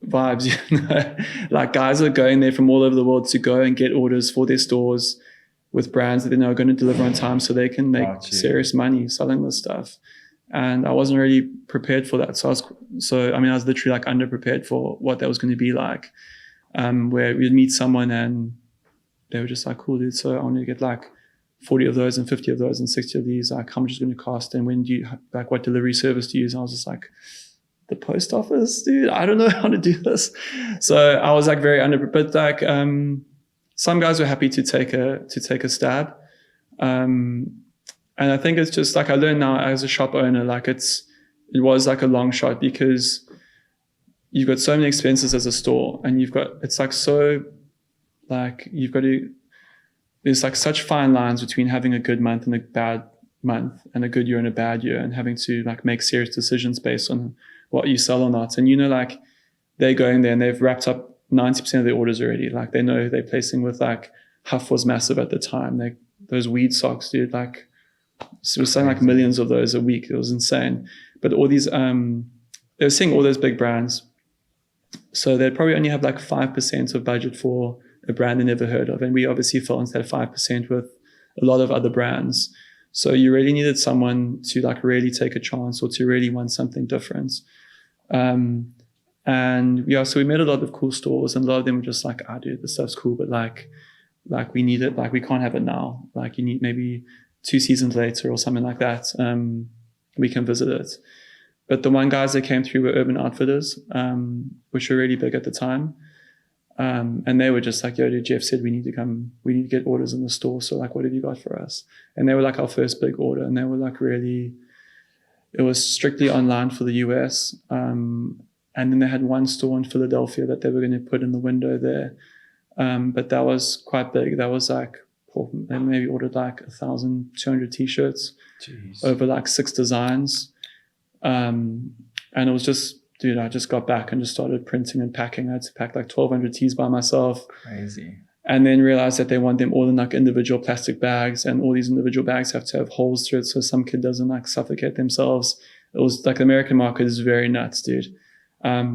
vibes, you know, like guys are going there from all over the world to go and get orders for their stores with brands that they know are going to deliver on time, so they can make serious money selling this stuff. And I wasn't really prepared for that. So I was literally like underprepared for what that was going to be like, where we'd meet someone and they were just like, cool, dude. So I want to get like 40 of those and 50 of those and 60 of these. Like, how much is it going to cost? And when do you, like, what delivery service do you use? And I was just like, the post office, dude, I don't know how to do this. So I was like very underprepared, but like, some guys were happy to take a stab. And I think it's just like, I learned now as a shop owner, like it was like a long shot, because you've got so many expenses as a store, and there's like such fine lines between having a good month and a bad month, and a good year and a bad year, and having to like make serious decisions based on what you sell or not. And, you know, like they're going there and they've wrapped up 90% of their orders already. Like, they know they're placing with, like, Huff was massive at the time. Those weed socks, dude, like, so we're selling like millions of those a week. It was insane. But all these, they were seeing all those big brands. So they'd probably only have like 5% of budget for a brand they never heard of. And we obviously fell into that 5% with a lot of other brands. So you really needed someone to like really take a chance, or to really want something different. And yeah, so we met a lot of cool stores, and a lot of them were just like, dude, this stuff's cool, but like we need it. Like, we can't have it now. Like, you need maybe 2 seasons later or something like that. We can visit it. But the one guys that came through were Urban Outfitters, which were really big at the time. And they were just like, yo, dude, Jeff said we need to get orders in the store. So like, what have you got for us? And they were like our first big order. And they were like it was strictly online for the US. And then they had one store in Philadelphia that they were going to put in the window there. But that was quite big. That was like, they maybe ordered like 1,200 t-shirts. Jeez. Over like 6 designs. And it was just, dude, I just got back and just started printing and packing. I had to pack like 1,200 tees by myself. Crazy. And then realized that they want them all in like individual plastic bags, and all these individual bags have to have holes through it so some kid doesn't like suffocate themselves. It was like, the American market is very nuts, dude,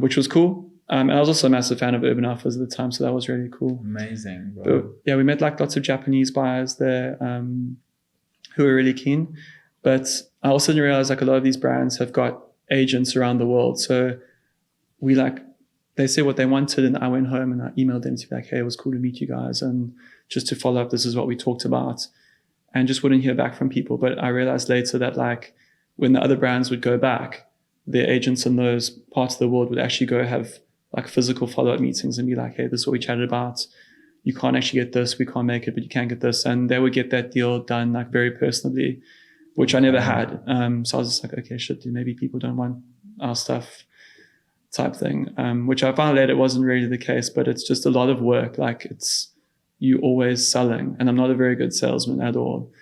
which was cool. And I was also a massive fan of Urban Outfitters at the time, so that was really cool. Amazing, bro. But yeah, we met like lots of Japanese buyers there who were really keen. But I also didn't realize like a lot of these brands have got agents around the world. So they said what they wanted, and I went home and I emailed them to be like, hey, it was cool to meet you guys, and just to follow up, this is what we talked about, and just wouldn't hear back from people. But I realized later that like when the other brands would go back, their agents in those parts of the world would actually go have like physical follow-up meetings and be like, hey, this is what we chatted about. You can't actually get this, we can't make it, but you can get this. And they would get that deal done like very personally, which I never had. So I was just like, okay, shit, dude, maybe people don't want our stuff type thing, which I found later wasn't really the case, but it's just a lot of work. Like you always selling, and I'm not a very good salesman at all.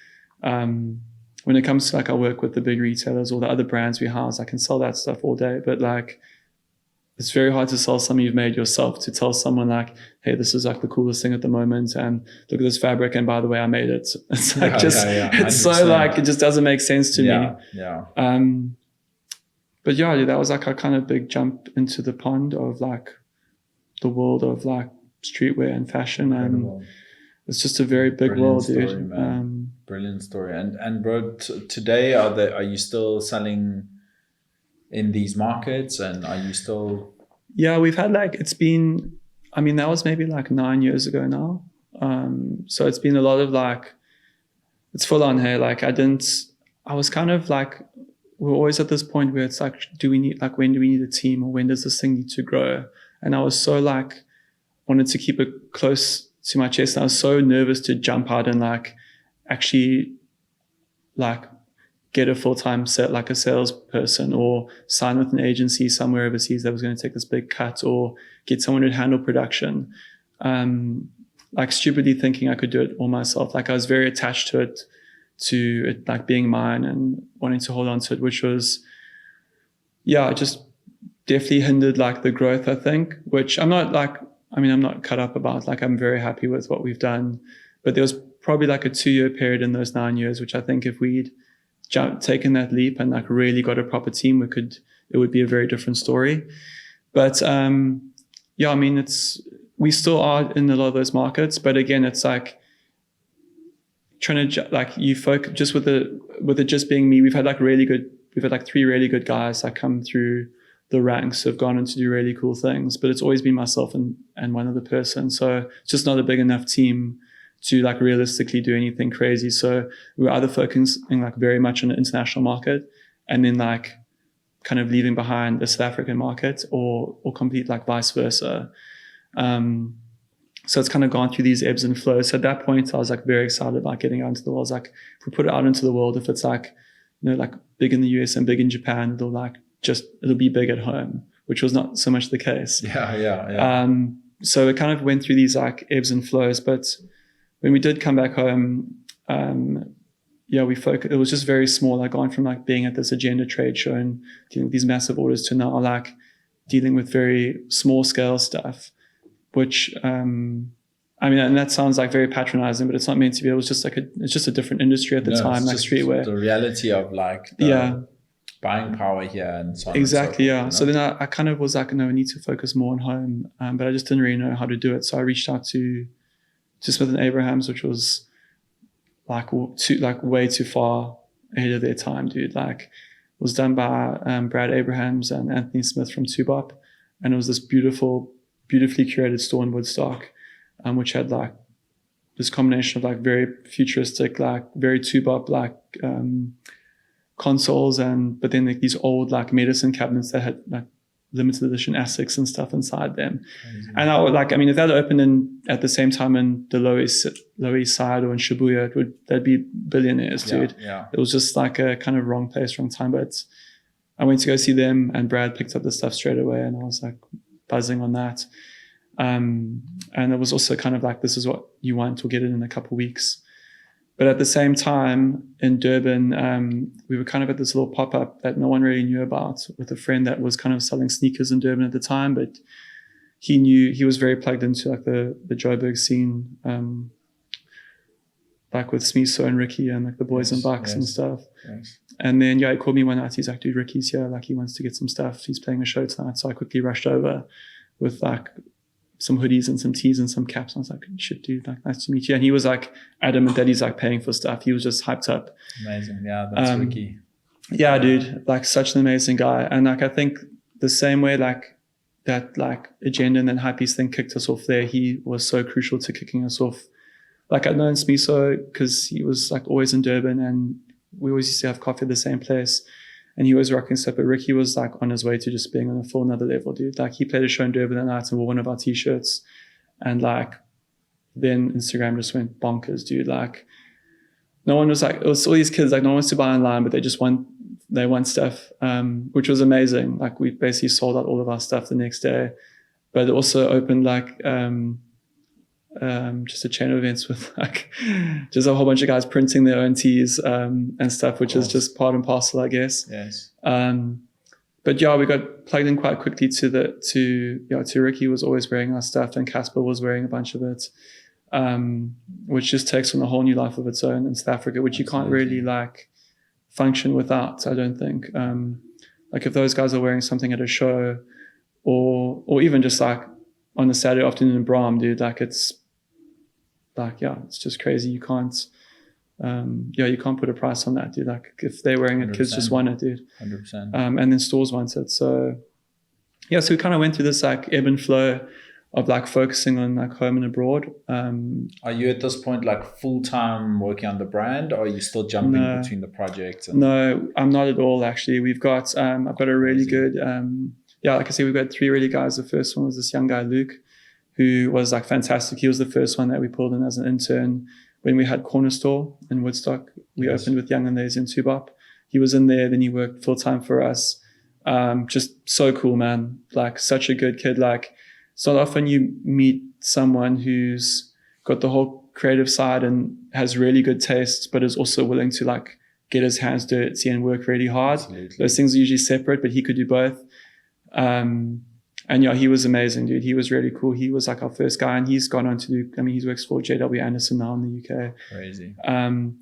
When it comes to like I work with the big retailers or the other brands we house, I can sell that stuff all day, but like it's very hard to sell something you've made yourself, to tell someone like, hey, this is like the coolest thing at the moment, and look at this fabric, and by the way, I made it. It's like it's so like it just doesn't make sense to me. Yeah. But yeah, that was like a kind of big jump into the pond of like the world of like streetwear and fashion. And it's just a very big world, dude. Brilliant story. And bro, today are you still selling in these markets, and are you still? Yeah, we've had like, it's been, I mean, that was maybe like 9 years ago now. So it's been a lot of like, it's full on here. Like I was kind of like, we're always at this point where it's like, when do we need a team, or when does this thing need to grow? And I was so like, wanted to keep it close to my chest. And I was so nervous to jump out and like actually like get a full-time set, like a salesperson, or sign with an agency somewhere overseas that was going to take this big cut, or get someone to handle production. Like stupidly thinking I could do it all myself. Like I was very attached to it like being mine and wanting to hold on to it, which was, it just definitely hindered like the growth, I think, which I'm not cut up about. Like I'm very happy with what we've done, but there was probably like a 2-year period in those 9 years, which I think if we'd taken that leap and like really got a proper team, it would be a very different story. But I mean, we still are in a lot of those markets, but again, it's like trying to like you focus just with it just being me. We've had like 3 really good guys that come through the ranks, have gone on to do really cool things, but it's always been myself and one other person. So it's just not a big enough team to like realistically do anything crazy. So we're either focusing like very much on the international market and then like kind of leaving behind the South African market, or complete like vice versa. So it's kind of gone through these ebbs and flows. So at that point, I was like very excited about getting out into the world. I was like, if we put it out into the world, if it's like, like big in the US and big in Japan, it'll be big at home, which was not so much the case. Yeah. So it kind of went through these like ebbs and flows. But when we did come back home, we focused. It was just very small. Like going from like being at this agenda trade show and dealing with these massive orders to now like dealing with very small scale stuff, which and that sounds like very patronizing, but it's not meant to be. It was just like it's just a different industry at the time, like streetwear. The reality of like buying power here and so on. Exactly, and so forth, So then I kind of was like, no, I need to focus more on home, but I just didn't really know how to do it. So I reached out to Smith & Abrahams, which was like way too far ahead of their time, dude. Like it was done by Brad Abrahams and Anthony Smith from Tubop, and it was this beautifully curated store in Woodstock, which had like this combination of like very futuristic, like very Tubop like consoles, but then like these old like medicine cabinets that had like limited edition ASICs and stuff inside them. Amazing. And I would like, if that opened at the same time in the Lower East Side or in Shibuya, that'd be billionaires, dude. Yeah. It was just like a kind of wrong place, wrong time. But I went to go see them, and Brad picked up the stuff straight away, and I was like buzzing on that. And it was also kind of like, this is what you want, we'll get it in a couple of weeks. But at the same time in Durban, we were kind of at this little pop-up that no one really knew about, with a friend that was kind of selling sneakers in Durban at the time, but he was very plugged into like the Joburg scene, like with Smiso and Ricky and like the Boys and Bucks and stuff. Yes. And then, he called me one night. He's like, dude, Ricky's here. Like he wants to get some stuff. He's playing a show tonight. So I quickly rushed over with like some hoodies and some tees and some caps. I was like, shit, dude, like nice to meet you. And he was like adamant that he's like paying for stuff. He was just hyped up. Amazing. Yeah, that's Ricky. Yeah, dude, like such an amazing guy. And like, I think the same way like that, like agenda and then Hypebeast thing kicked us off there, he was so crucial to kicking us off. Like I'd known Smiso because he was like always in Durban, and we always used to have coffee at the same place. And he was rocking stuff, but Ricky was like on his way to just being on a full another level, dude. Like he played a show in Durban that night and wore one of our t-shirts, and like then Instagram just went bonkers, dude. Like no one was like, it was all these kids, like no one wants to buy online, but they just want they want stuff, which was amazing. Like we basically sold out all of our stuff the next day, but it also opened like just a chain of events with like just a whole bunch of guys printing their own tees and stuff, which is just part and parcel, I guess. Yes. But yeah, we got plugged in quite quickly to Ricky was always wearing our stuff, and Casper was wearing a bunch of it, which just takes on a whole new life of its own in South Africa, which you can't really like function without, I don't think. Like if those guys are wearing something at a show or even just like on a Saturday afternoon in Brahm, dude, like it's like, yeah, it's just crazy. You can't put a price on that, dude. Like if they're wearing it, kids just want it, dude. 100%. And then stores want it. So yeah, so we kind of went through this like ebb and flow of like focusing on like home and abroad. Are you at this point like full-time working on the brand, or are you still jumping between the projects? No, I'm not at all actually. We've got, I've got a really good, like I said, we've got 3 really guys. The first one was this young guy, Luke, who was like fantastic. He was the first one that we pulled in as an intern when we had Corner Store in Woodstock. We opened with Young and Lazy and Tubop. He was in there, then he worked full-time for us. Just so cool, man. Like such a good kid. Like it's not often you meet someone who's got the whole creative side and has really good tastes, but is also willing to like get his hands dirty and work really hard. Absolutely. Those things are usually separate, but he could do both. And yeah, he was amazing, dude. He was really cool. He was like our first guy, and he's gone on to do, he works for JW Anderson now in the UK. Crazy. And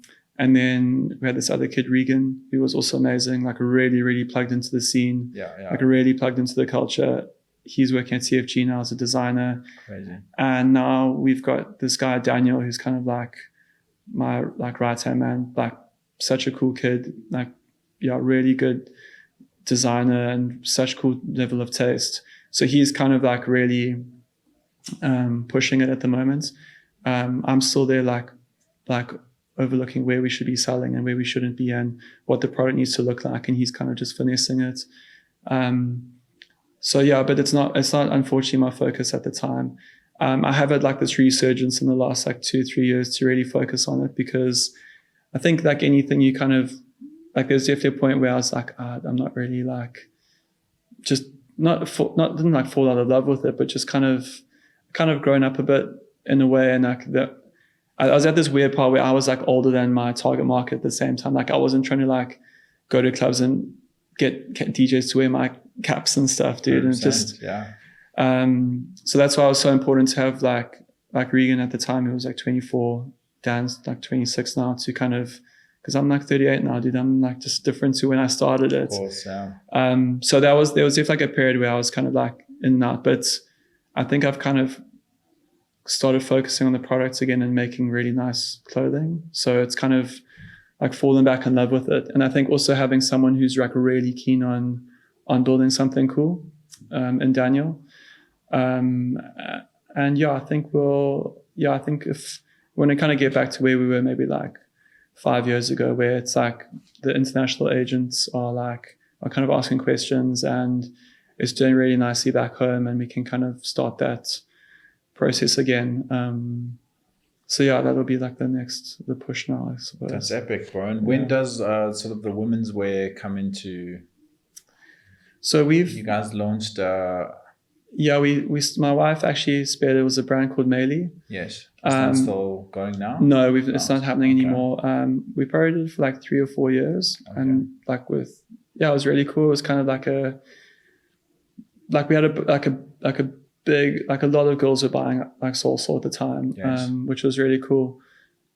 then we had this other kid, Regan, who was also amazing, like really, really plugged into the scene. Like really plugged into the culture. He's working at CFG now as a designer. Crazy. And now we've got this guy, Daniel, who's kind of like my like right-hand man, like such a cool kid, like, yeah, really good designer and such cool level of taste. So he's kind of like really pushing it at the moment. I'm still there like overlooking where we should be selling and where we shouldn't be and what the product needs to look like. And he's kind of just finessing it. So yeah, but it's not unfortunately my focus at the time. I have had like this resurgence in the last like 2-3 years to really focus on it, because I think like anything you kind of like, there's definitely a point where I was like, I'm not really like just didn't like fall out of love with it, but just kind of grown up a bit in a way. And like I was at this weird part where I was like older than my target market at the same time. Like I wasn't trying to like go to clubs and get DJs to wear my caps and stuff, dude. And just, so that's why it was so important to have like Regan at the time, who was like 24, Dan's like 26 now, to kind of, because I'm like 38 now, dude. I'm like just different to when I started it. Of course, yeah. So there was just like a period where I was kind of like in and out, but I think I've kind of started focusing on the products again and making really nice clothing. So it's kind of like fallen back in love with it. And I think also having someone who's like really keen on building something cool, in Daniel. And yeah, I think if when I kind of get back to where we were maybe like 5 years ago, where it's like the international agents are kind of asking questions and it's doing really nicely back home, and we can kind of start that process again. So yeah, that'll be like the push now, I suppose. That's epic, bro. And when does sort of the women's wear come into? So you guys launched. My wife actually spearheaded. It was a brand called Meili. Yes. Is that still going now? No, it's not happening anymore. We probably did it for like 3 or 4 years, and like it was really cool. It was kind of we had a big, like a lot of girls were buying like Soul at the time, which was really cool.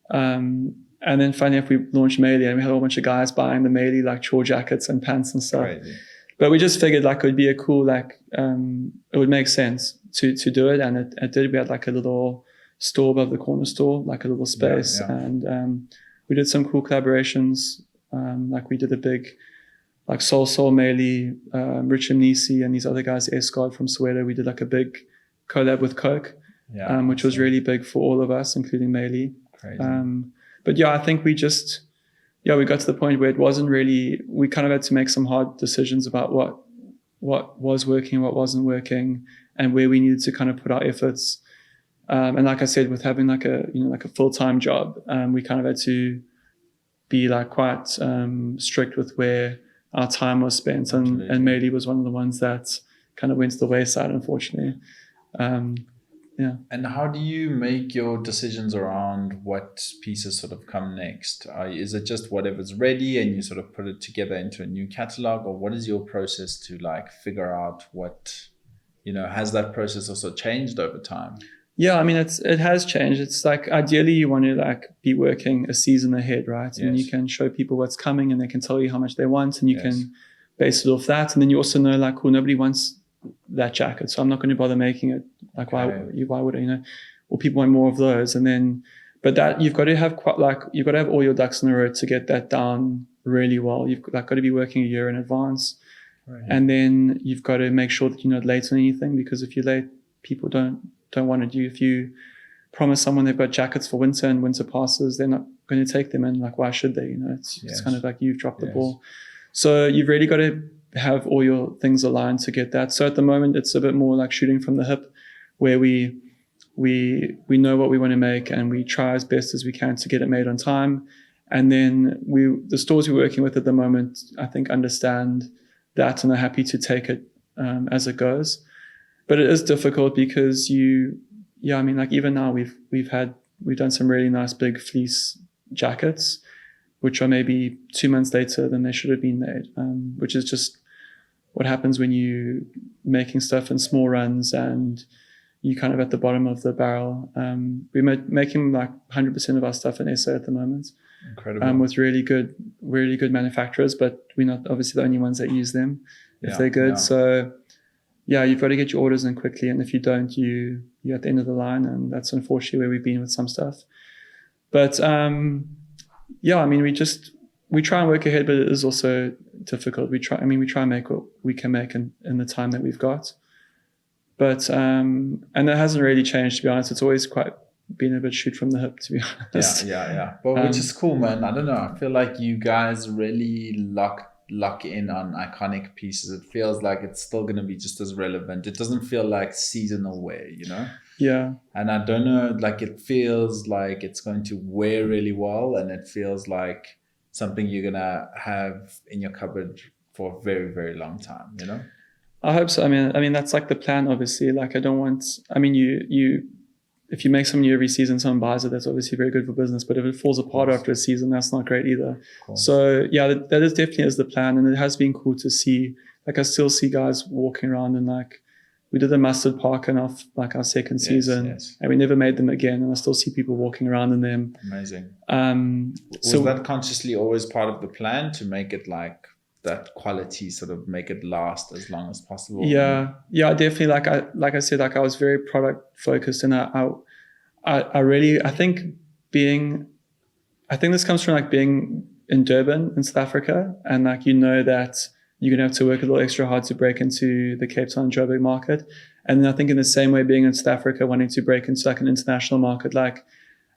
And then finally, we launched Meili, and we had a whole bunch of guys buying the Meili like chore jackets and pants and stuff. Crazy. But we just figured like it would be a cool, like it would make sense to do it, and it did. We had like a little store above the corner store, like a little space, and we did some cool collaborations. Like we did a big like Soul Meili, Richard Nisi and these other guys, Escort from Soweto. We did like a big collab with Coke, which was really big for all of us, including Meili. But yeah, I think we got to the point where it wasn't really, we kind of had to make some hard decisions about what was working, what wasn't working, and where we needed to kind of put our efforts. And like I said, with having like a full-time job, we kind of had to be like quite strict with where our time was spent. And Meili was one of the ones that kind of went to the wayside, unfortunately. Yeah. And how do you make your decisions around what pieces sort of come next? Is it just whatever's ready and you sort of put it together into a new catalog, or what is your process to like figure out what, has that process also changed over time? Yeah, I mean, it has changed. It's like ideally you want to like be working a season ahead, right? And you can show people what's coming and they can tell you how much they want and you can base it off that. And then you also know like, cool, nobody wants that jacket, so I'm not going to bother making it. Like why would I, or people want more of those. And then, but that you've got to have you've got to have all your ducks in a row to get that down really well. You've got to be working a year in advance. Right. And then you've got to make sure that you're not late on anything, because if you're late, people don't want it. If you promise someone they've got jackets for winter and winter passes, they're not going to take them, and like why should they? It's kind of like you've dropped the ball. So you've really got to have all your things aligned to get that. So at the moment it's a bit more like shooting from the hip, where we know what we want to make and we try as best as we can to get it made on time. And then the stores we're working with at the moment, I think, understand that and are happy to take it as it goes. But it is difficult because I mean, like even now we've done some really nice big fleece jackets, which are maybe 2 months later than they should have been made, which is just what happens when you making stuff in small runs and you kind of at the bottom of the barrel. We're making like 100% of our stuff in SA at the moment. Incredible. With really good manufacturers, but we're not obviously the only ones that use them if they're good. So you've got to get your orders in quickly, and if you don't, you're at the end of the line, and that's unfortunately where we've been with some stuff. But I mean, we try and work ahead, but it is also difficult. We try and make what we can make in the time that we've got. But and that hasn't really changed, to be honest. It's always quite been a bit shoot from the hip, to be honest. Yeah. But which is cool, man. I don't know. I feel like you guys really lock in on iconic pieces. It feels like it's still going to be just as relevant. It doesn't feel like seasonal wear, Yeah. And I don't know, like it feels like it's going to wear really well, and it feels like something you're going to have in your cupboard for a very, very long time, I hope so. I mean that's like the plan, obviously. Like if you make something new every season, someone buys it, that's obviously very good for business. But if it falls apart after a season, that's not great either. Cool. So that is definitely is the plan. And it has been cool to see, like I still see guys walking around, and like we did the mustard parka off like our second season and we never made them again. And I still see people walking around in them. Amazing. So was that consciously always part of the plan to make it like that quality, sort of make it last as long as possible? Yeah, definitely. Like I said, like I was very product focused, and I think this comes from like being in Durban in South Africa, and like that you're gonna have to work a little extra hard to break into the Cape Town Joburg market. And then I think in the same way, being in South Africa, wanting to break into like an international market, like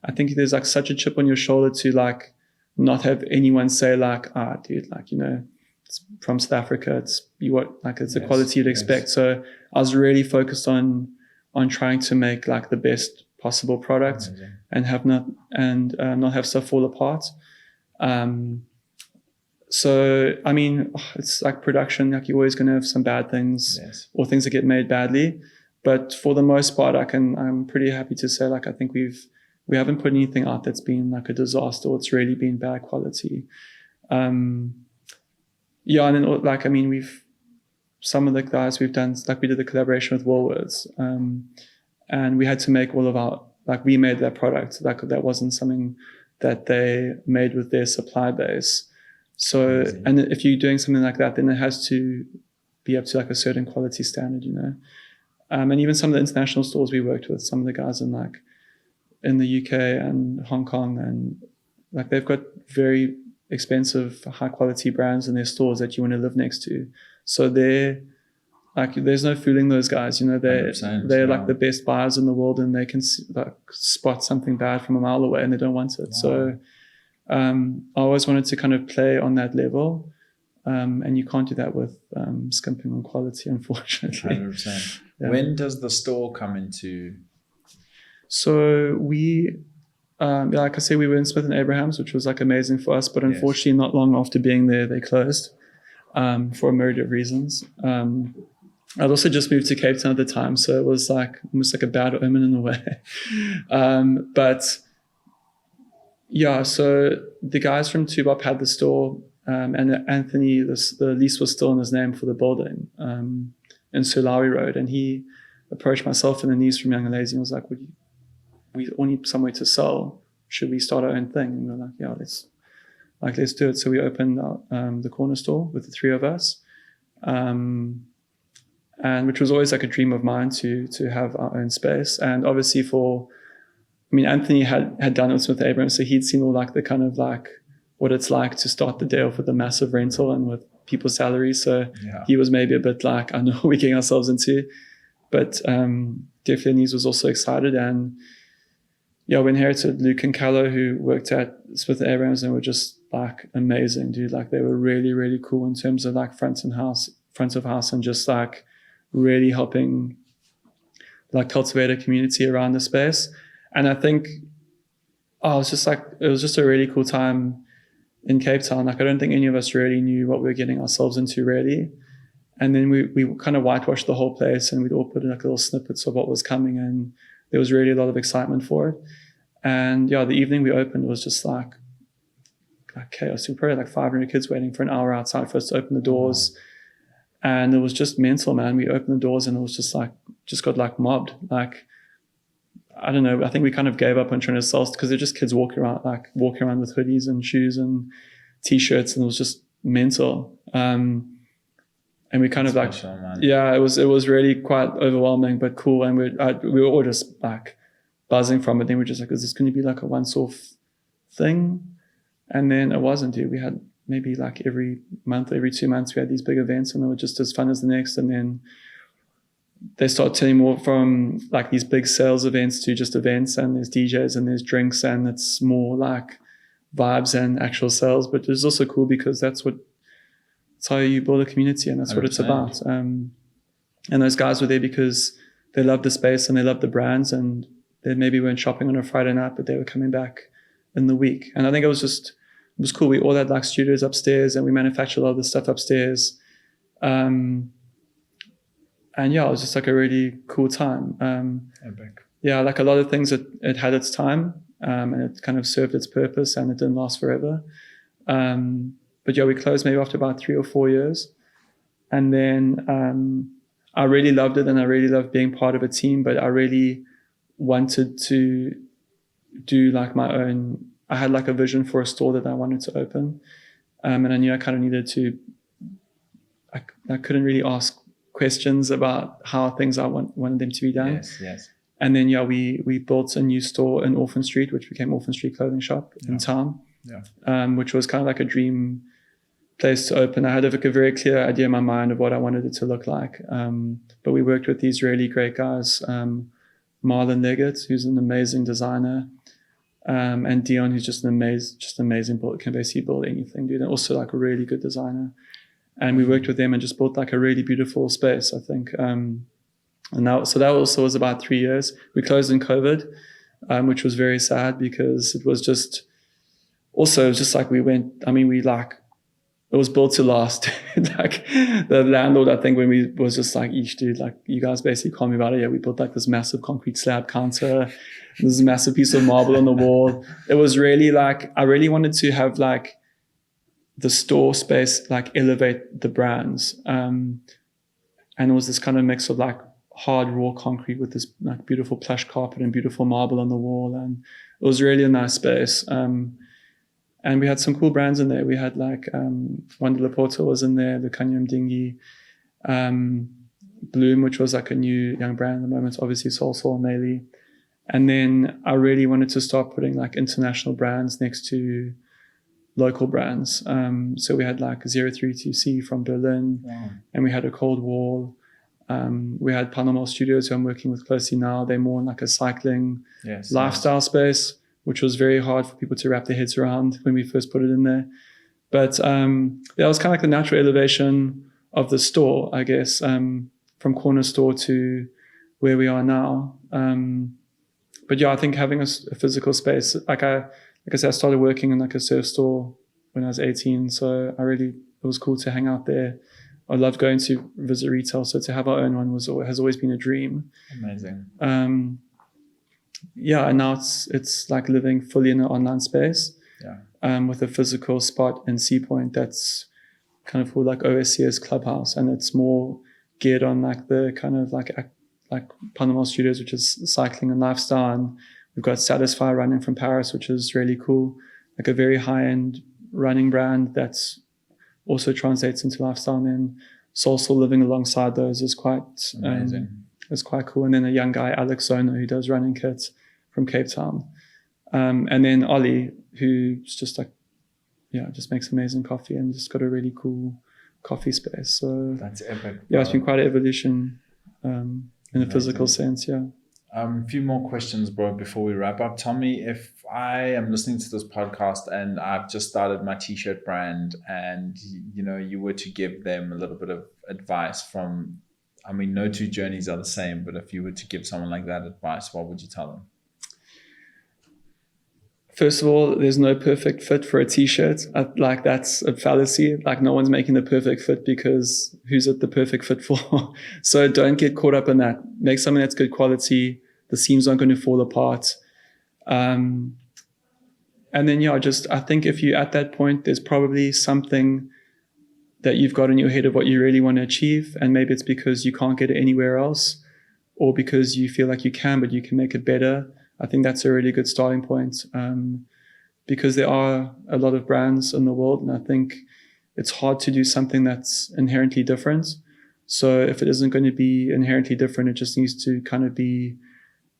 I think there's like such a chip on your shoulder to like not have anyone say like, dude, like it's from South Africa, it's the quality you'd expect. So I was really focused on trying to make like the best possible product. Amazing. and not have stuff fall apart. So I mean, it's like production, like you're always going to have some bad things or things that get made badly, but for the most part I'm pretty happy to say like I think we haven't put anything out that's been like a disaster or it's really been bad quality. And then like I mean some of the guys we've done, like we did the collaboration with Woolworths, and we had to make all of our, like we made that product, like that wasn't something that they made with their supply base. So amazing. And if you're doing something like that, then it has to be up to like a certain quality standard, and even some of the international stores we worked with, some of the guys in the UK and Hong Kong, and like they've got very expensive high quality brands in their stores that you want to live next to. So they're like, there's no fooling those guys, they're like the best buyers in the world, and they can like spot something bad from a mile away and they don't want it. Wow. So I always wanted to kind of play on that level, and you can't do that with skimping on quality, unfortunately. 100%. Yeah. When does the store come into? So we like I say, we were in Smith & Abraham's, which was like amazing for us, but unfortunately not long after being there, they closed. for a myriad of reasons. I'd also just moved to Cape Town at the time, so it was like almost like a bad omen in a way. But yeah, so the guys from Tubop had the store, and Anthony, the lease was still in his name for the building in Sulawi Road, and he approached myself and Denise from Young and Lazy and was like, we all need somewhere to sell. Should we start our own thing? And we were like, yeah, let's do it. So we opened the corner store with the three of us. And which was always like a dream of mine to have our own space. And obviously Anthony had done it with Abraham, so he'd seen all like the kind of like what it's like to start the day off with a massive rental and with people's salaries. So he was maybe a bit like, I know what we're getting ourselves into. But definitely Denise was also excited. And yeah, we inherited Luke and Callow, who worked at Smith Abrams, and were just like amazing, dude. Like they were really, really cool in terms of like front of house and just like really helping like cultivate a community around the space. And I think it was just a really cool time in Cape Town. Like I don't think any of us really knew what we were getting ourselves into really. And then we kind of whitewashed the whole place, and we'd all put in like little snippets of what was coming, and there was really a lot of excitement for it. And yeah, the evening we opened was just like chaos. We were probably like 500 kids waiting for an hour outside for us to open the doors. And it was just mental, man. We opened the doors and it was just got like mobbed. Like, I don't know. I think we kind of gave up on trying to sell because they're just kids walking around with hoodies and shoes and T-shirts, and it was just mental. And we kind of it was really quite overwhelming, but cool. And we were all just like buzzing from it. Then we were just like, is this going to be like a once-off thing? And then it wasn't, dude. We had maybe like every month, every 2 months, we had these big events, and they were just as fun as the next. And then they start turning more from like these big sales events to just events, and there's DJs and there's drinks, and it's more like vibes and actual sales. But it's also cool because that's how you build a community, and that's 100%. What it's about. And those guys were there because they loved the space and they loved the brands, and they maybe weren't shopping on a Friday night, but they were coming back in the week. And I think it was cool. We all had like studios upstairs, and we manufactured a lot of the stuff upstairs. And yeah, it was just like a really cool time. Epic. Yeah, like a lot of things, it had its time, and it kind of served its purpose, and it didn't last forever. But yeah, we closed maybe after about 3 or 4 years. And then I really loved it, and I really loved being part of a team, but I really wanted to do like my own. I had like a vision for a store that I wanted to open. And I knew I kind of needed to, I couldn't really ask questions about how things I wanted them to be done. Yes. And then, yeah, we built a new store in Orphan Street, which became Orphan Street Clothing Shop in town, which was kind of like a dream place to open. I had like a very clear idea in my mind of what I wanted it to look like. But we worked with these really great guys, Marlon Leggett, who's an amazing designer, and Dion, who's just amazing builder, can basically build anything, dude, and also like a really good designer. And we worked with them and just built like a really beautiful space, I think. So that also was about 3 years. We closed in COVID, which was very sad because it was just like it was built to last. Like the landlord, I think, when we was just like, each dude, like, you guys basically called me about it. Yeah, we built like this massive concrete slab counter. This massive piece of marble on the wall. It was really like, I really wanted to have like the store space, like elevate the brands. And it was this kind of mix of like hard raw concrete with this like beautiful plush carpet and beautiful marble on the wall. And it was really a nice space. And we had some cool brands in there. We had like Wanda Laporta was in there, the Kanyam Dingy, Bloom, which was like a new young brand at the moment, obviously Soul and Meili. And then I really wanted to start putting like international brands next to local brands. So we had like 032C from Berlin, and we had a Cold Wall. We had Panama Studios, who I'm working with closely now. They're more in like a cycling lifestyle space, which was very hard for people to wrap their heads around when we first put it in there. But that was kind of like the natural elevation of the store, I guess, from corner store to where we are now. But yeah, I think having a physical space, like I said, I started working in like a surf store when I was 18. So it was cool to hang out there. I love going to visit retail, so to have our own one has always been a dream. Amazing. And now it's like living fully in an online space. Yeah. With a physical spot in Sea Point that's kind of called like OSCS Clubhouse, and it's more geared on like the kind of like Panama Studios, which is cycling and lifestyle, and we've got Satisfy running from Paris, which is really cool, like a very high-end running brand that's also translates into lifestyle. And then Soulsol living alongside those is quite amazing. It's quite cool. And then a young guy, Alex Zono, who does running kits from Cape Town, and then Ollie, who's just like, just makes amazing coffee and just got a really cool coffee space. So that's epic. Yeah, it's been quite an evolution in a physical sense. Yeah. A few more questions, bro, before we wrap up. Tell me, if I am listening to this podcast and I've just started my t-shirt brand, and you were to give them a little bit of advice from, I mean, no two journeys are the same, but if you were to give someone like that advice, what would you tell them? First of all, there's no perfect fit for a t-shirt. Like, that's a fallacy. Like, no one's making the perfect fit, because who's it the perfect fit for? So don't get caught up in that. Make something that's good quality. The seams aren't going to fall apart. And then, I think if you're at that point, there's probably something that you've got in your head of what you really want to achieve. And maybe it's because you can't get it anywhere else, or because you feel like you can, but you can make it better. I think that's a really good starting point, because there are a lot of brands in the world, and I think it's hard to do something that's inherently different. So if it isn't going to be inherently different, it just needs to kind of be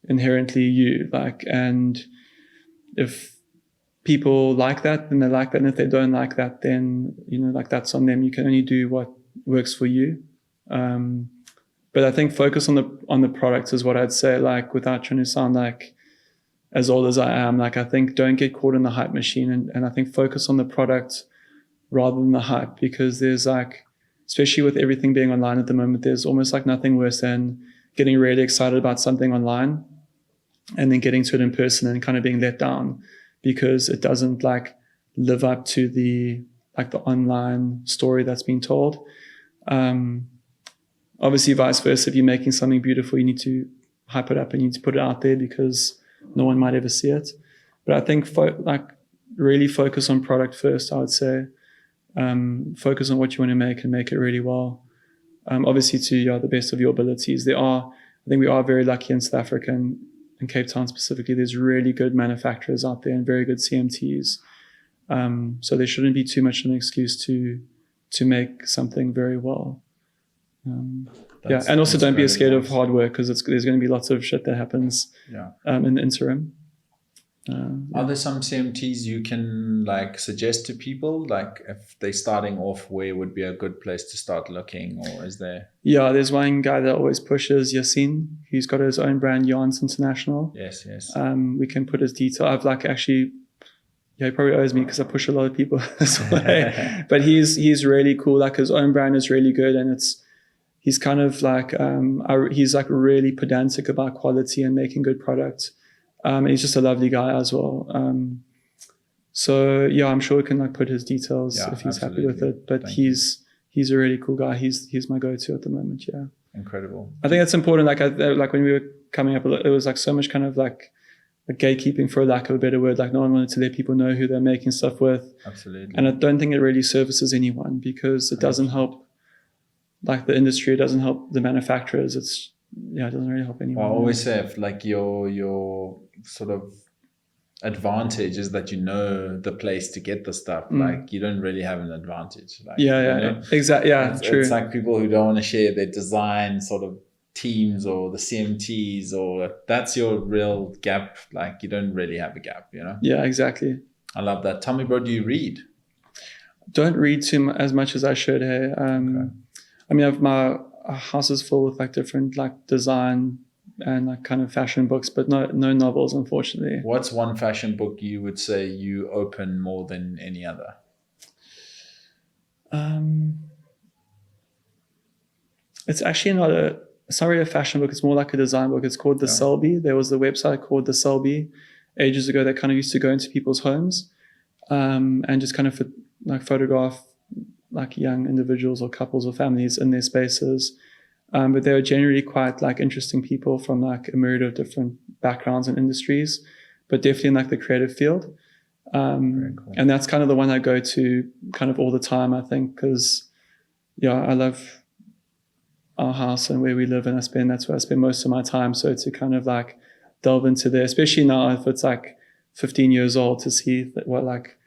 inherently you. And if people like that, then they like that, and if they don't like that, then that's on them. You can only do what works for you. But I think focus on the product is what I'd say. Like, without trying to sound like as old as I am, like, I think don't get caught in the hype machine, and I think focus on the product rather than the hype, because there's especially with everything being online at the moment, there's almost like nothing worse than getting really excited about something online and then getting to it in person and kind of being let down because it doesn't live up to the online story that's been told. Obviously vice versa, if you're making something beautiful, you need to hype it up and you need to put it out there because no one might ever see it. But I think really focus on product first, I would say. Focus on what you want to make and make it really well. Obviously to the best of your abilities. I think we are very lucky in South Africa and in Cape Town specifically. There's really good manufacturers out there and very good CMTs. So there shouldn't be too much of an excuse to make something very well. And also don't be scared of hard work, because there's going to be lots of shit that happens in the interim. Are there some CMTs you can suggest to people, if they're starting off, where would be a good place to start looking, or is there? Yeah, there's one guy that always pushes, Yassine. He's got his own brand, Yarns International. Yes. We can put his detail. I've actually, he probably owes me because I push a lot of people this way. But he's really cool. His own brand is really good, and he's kind of he's really pedantic about quality and making good products. And he's just a lovely guy as well. So I'm sure we can put his details if he's happy with it. But he's a really cool guy. He's my go-to at the moment. Yeah. Incredible. I think that's important. When we were coming up, it was so much kind of gatekeeping, for lack of a better word. No one wanted to let people know who they're making stuff with. Absolutely. And I don't think it really services anyone, because it doesn't help the industry. It doesn't help the manufacturers. It doesn't really help anyone. Well, I always say if your sort of advantage is that the place to get the stuff, you don't really have an advantage. Exactly. Yeah, true. It's people who don't want to share their design sort of teams or the CMTs, or that's your real gap. You don't really have a gap, Yeah, exactly. I love that. Tell me, bro, do you read? Don't read as much as I should. Hey, okay. I mean, my house is full with different design and kind of fashion books, but no novels, unfortunately. What's one fashion book you would say you open more than any other? It's actually it's not really a fashion book. It's more like a design book. It's called The Selby. There was a website called The Selby ages ago that kind of used to go into people's homes and just kind of photograph like young individuals or couples or families in their spaces. But they were generally quite like interesting people from like a myriad of different backgrounds and industries, but definitely in like the creative field. Very cool. And that's kind of the one I go to kind of all the time, I think, because I love our house and where we live, and that's where I spend most of my time. So to kind of like delve into there, especially now if it's like 15 years old, to see that what like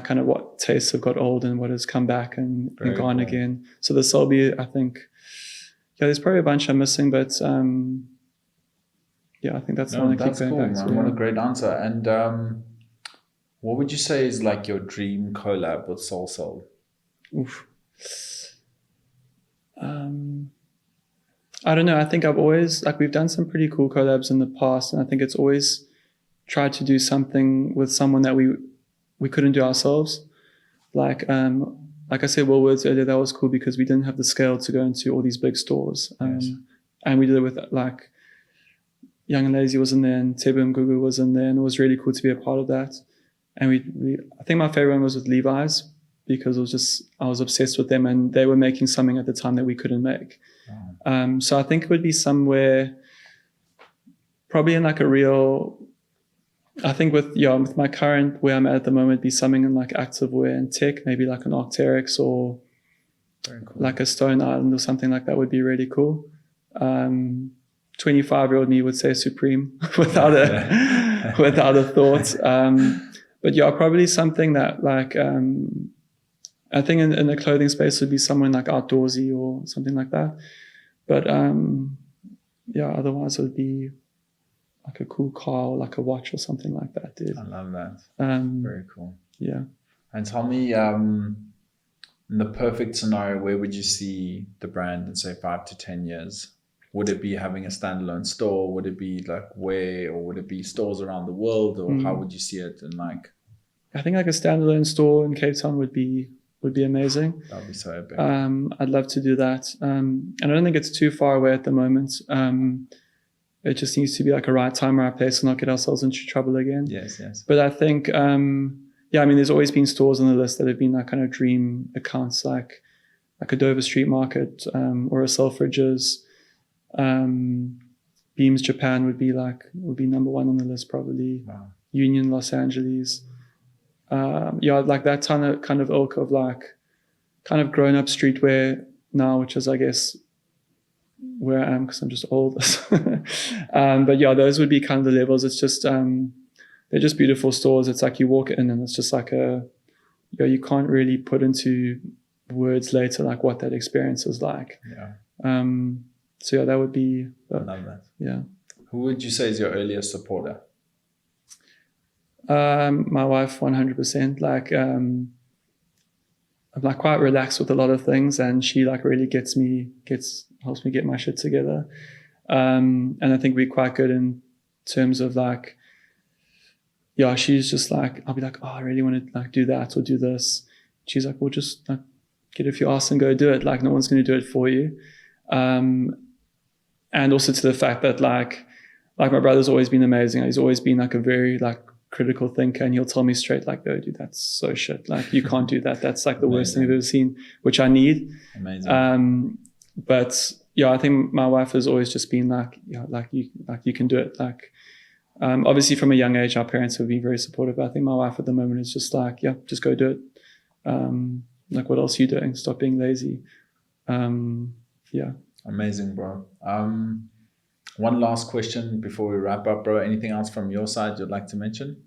kind of what tastes have got old and what has come back and gone cool. again. So this will be, I think, there's probably a bunch I'm missing, but I think that's the one I keep going back to. What a great answer. And what would you say is like your dream collab with Soul Soul? Oof. I don't know. I think I've always, like, we've done some pretty cool collabs in the past, and I think it's always tried to do something with someone that we couldn't do ourselves. Like I said, Woolworths earlier, that was cool because we didn't have the scale to go into all these big stores. Yes. And we did it with like Young and Lazy was in there, and Tebu and Gugu was in there, and it was really cool to be a part of that. And I think my favorite one was with Levi's, because I was obsessed with them, and they were making something at the time that we couldn't make. Oh. So I think it would be somewhere, probably in like a real, I think with my current, where I'm at the moment, be something in like activewear and tech, maybe like an Arc'teryx or Very cool. like a Stone Island or something like that would be really cool. 25-year-old me would say Supreme without a thought. But probably something that like, I think in the clothing space would be somewhere like outdoorsy or something like that. But otherwise it would be like a cool car or like a watch or something like that, dude. I love that. Very cool. Yeah. And tell me, in the perfect scenario, where would you see the brand in say 5 to 10 years? Would it be having a standalone store? Would it be like where, or would it be stores around the world, or how would you see it? And like, I think like a standalone store in Cape Town would be amazing. That would be so epic. I'd love to do that. And I don't think it's too far away at the moment. It just needs to be like a right time, right place, and not get ourselves into trouble again. Yes, yes. But I think, there's always been stores on the list that have been like kind of dream accounts, like a Dover Street Market, or a Selfridges. Beams Japan would be number one on the list, probably. Wow. Union Los Angeles. Like that kind of ilk of like kind of grown up streetwear now, which is, I guess, where I am because I'm just old. But those would be kind of the levels. It's just they're just beautiful stores. It's like you walk in and it's just like you can't really put into words later like what that experience is like. Yeah. So that would be. I love that. Yeah. Who would you say is your earliest supporter? My wife, 100%. Like, I'm like quite relaxed with a lot of things, and she like really helps me get my shit together. And I think we're quite good in terms of like, she's just like, I'll be like, oh, I really want to like do that or do this. She's like, well, just like get off your ass and go do it. Like no one's going to do it for you. And also to the fact that like my brother's always been amazing. He's always been like a very like critical thinker, and he'll tell me straight like, "Oh, dude, that's so shit. Like you can't do that. That's like the worst thing I've ever seen," which I need. Amazing. But I think my wife has always just been like, you can do it. Like, obviously from a young age, our parents have been very supportive. But I think my wife at the moment is just like, just go do it. Like, what else are you doing? Stop being lazy. Amazing, bro. One last question before we wrap up, bro. Anything else from your side you'd like to mention?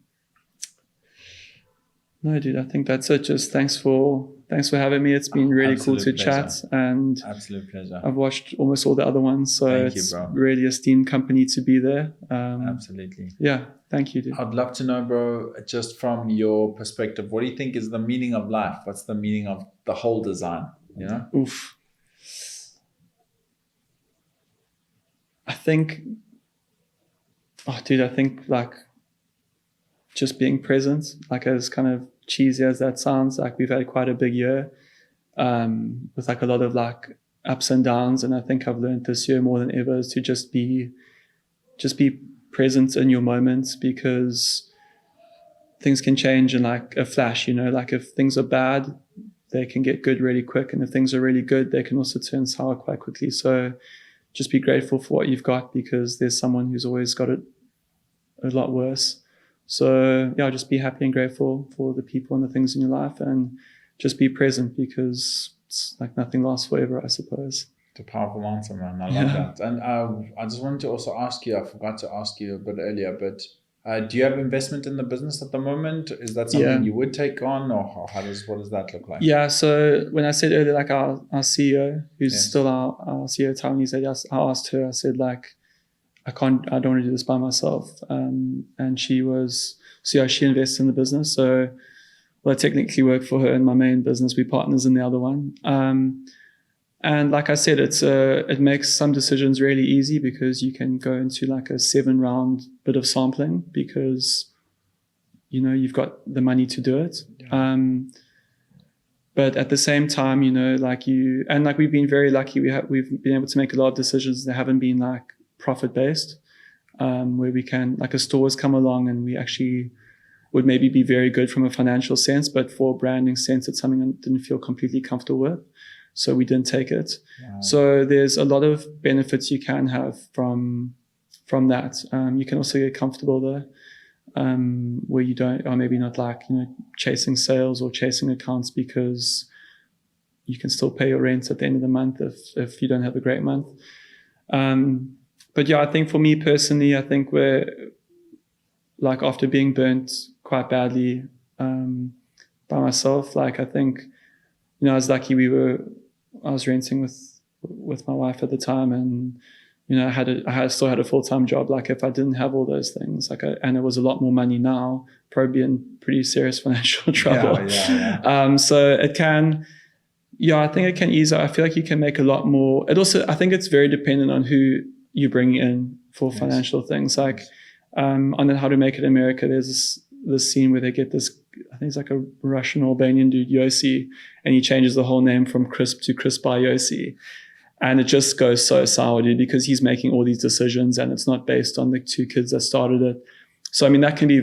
No, dude, I think that's it. Just thanks for having me. It's been really cool to chat, and absolute pleasure. I've watched almost all the other ones, so it's really esteemed company to be there. Absolutely. Yeah, thank you, dude. I'd love to know, bro, just from your perspective, what do you think is the meaning of life? What's the meaning of the whole design? You know? Oof. I think like just being present, like as kind of cheesy as that sounds, like we've had quite a big year with like a lot of like ups and downs, and I think I've learned this year more than ever is to just be present in your moments, because things can change in like a flash, like if things are bad, they can get good really quick. And if things are really good, they can also turn sour quite quickly. So just be grateful for what you've got, because there's someone who's always got it a lot worse. So yeah, just be happy and grateful for the people and the things in your life, and just be present, because it's like nothing lasts forever, I suppose. It's a powerful answer, man. I love that. And I just wanted to also ask you, I forgot to ask you a bit earlier, but do you have investment in the business at the moment? Is that something you would take on, or what does that look like? Yeah, so when I said earlier, like our CEO, who's still our CEO, Tony, I asked her, I said, like, I don't want to do this by myself. And she invests in the business. So, well, I technically work for her in my main business. We're partners in the other one. And like I said, it makes some decisions really easy, because you can go into like a 7-round bit of sampling, because, you know, you've got the money to do it. Yeah. But at the same time, you know, we've been very lucky. We've been able to make a lot of decisions that haven't been like profit-based, where we can, like, a store has come along and we actually would maybe be very good from a financial sense, but for a branding sense, it's something I didn't feel completely comfortable with. So we didn't take it. Wow. So there's a lot of benefits you can have from that. You can also get comfortable there, where you don't, or maybe not, like, you know, chasing sales or chasing accounts, because you can still pay your rent at the end of the month if you don't have a great month. But yeah, I think for me personally, I think we're, like, after being burnt quite badly by myself, like, I think, you know, I was lucky I was renting with my wife at the time, and, you know, I still had a full-time job. Like, if I didn't have all those things, and it was a lot more money now, probably in pretty serious financial trouble. Yeah. So it can, I think it can ease. I feel like you can make a lot more. It also, I think it's very dependent on who you bring in for financial things. Like, on How to Make It in America, there's this scene where they get this, I think it's like a Russian Albanian dude, Yossi, and he changes the whole name from Crisp to Crisp by Yossi. And it just goes so sour, dude, because he's making all these decisions and it's not based on the 2 kids that started it. So, I mean, that can be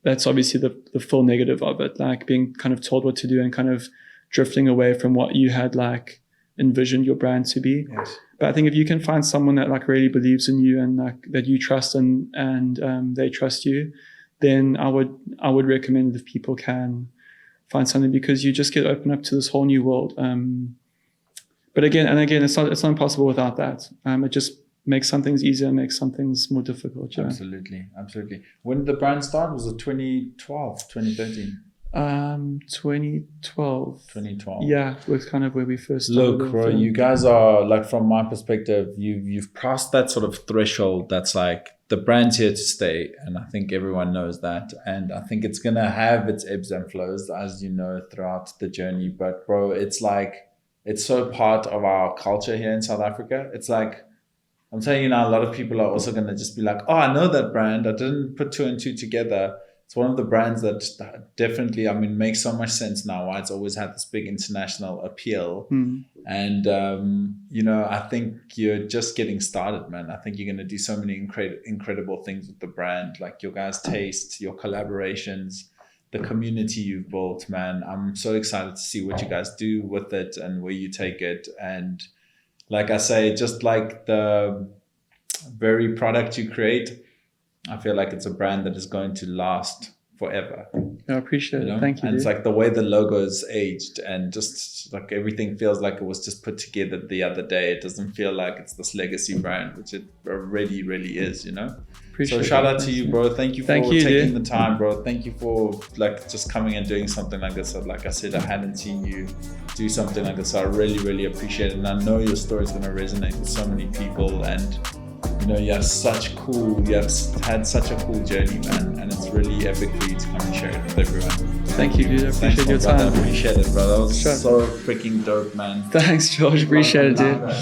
that's obviously the full negative of it, like being kind of told what to do and kind of drifting away from what you had, like, envisioned your brand to be. Yes. But I think if you can find someone that, like, really believes in you and, like, that you trust and they trust you, then I would recommend if people can find something, because you just get opened up to this whole new world. But again, it's not impossible without that. It just makes some things easier, makes some things more difficult. Yeah. Absolutely. When did the brand start? Was it 2012, 2013? 2012. 2012. Yeah, was kind of where we first started. Look, bro, you guys are, like, from my perspective, you've passed that sort of threshold that's like, the brand's here to stay, and I think everyone knows that. And I think it's gonna have its ebbs and flows, as you know, throughout the journey. But bro, it's like, it's so part of our culture here in South Africa. It's like, I'm telling you now, a lot of people are also gonna just be like, oh, I know that brand. I didn't put 2 and 2 together. It's one of the brands that definitely, I mean, makes so much sense now why it's always had this big international appeal. And, you know, I think you're just getting started, man. I think you're going to do so many incredible things with the brand, like your guys' taste, your collaborations, the community you've built, man. I'm so excited to see what you guys do with it and where you take it. And like I say, just like the very product you create, I feel like it's a brand that is going to last forever. I appreciate it. Thank you. And it's like the way the logo is aged, and just like everything feels like it was just put together the other day. It doesn't feel like it's this legacy brand, which it already really is, you know? So shout out to you, bro. Thank you for taking the time, bro. Thank you for, like, just coming and doing something like this. Like I said, I hadn't seen you do something like this. So I really, really appreciate it. And I know your story is going to resonate with so many people. And you know, you have had such a cool journey, man, and it's really epic for you to come and share it with everyone. Thank you, dude. I appreciate your time. I appreciate it, bro. That was so freaking dope, man. Thanks, George. Appreciate it, dude. Bro.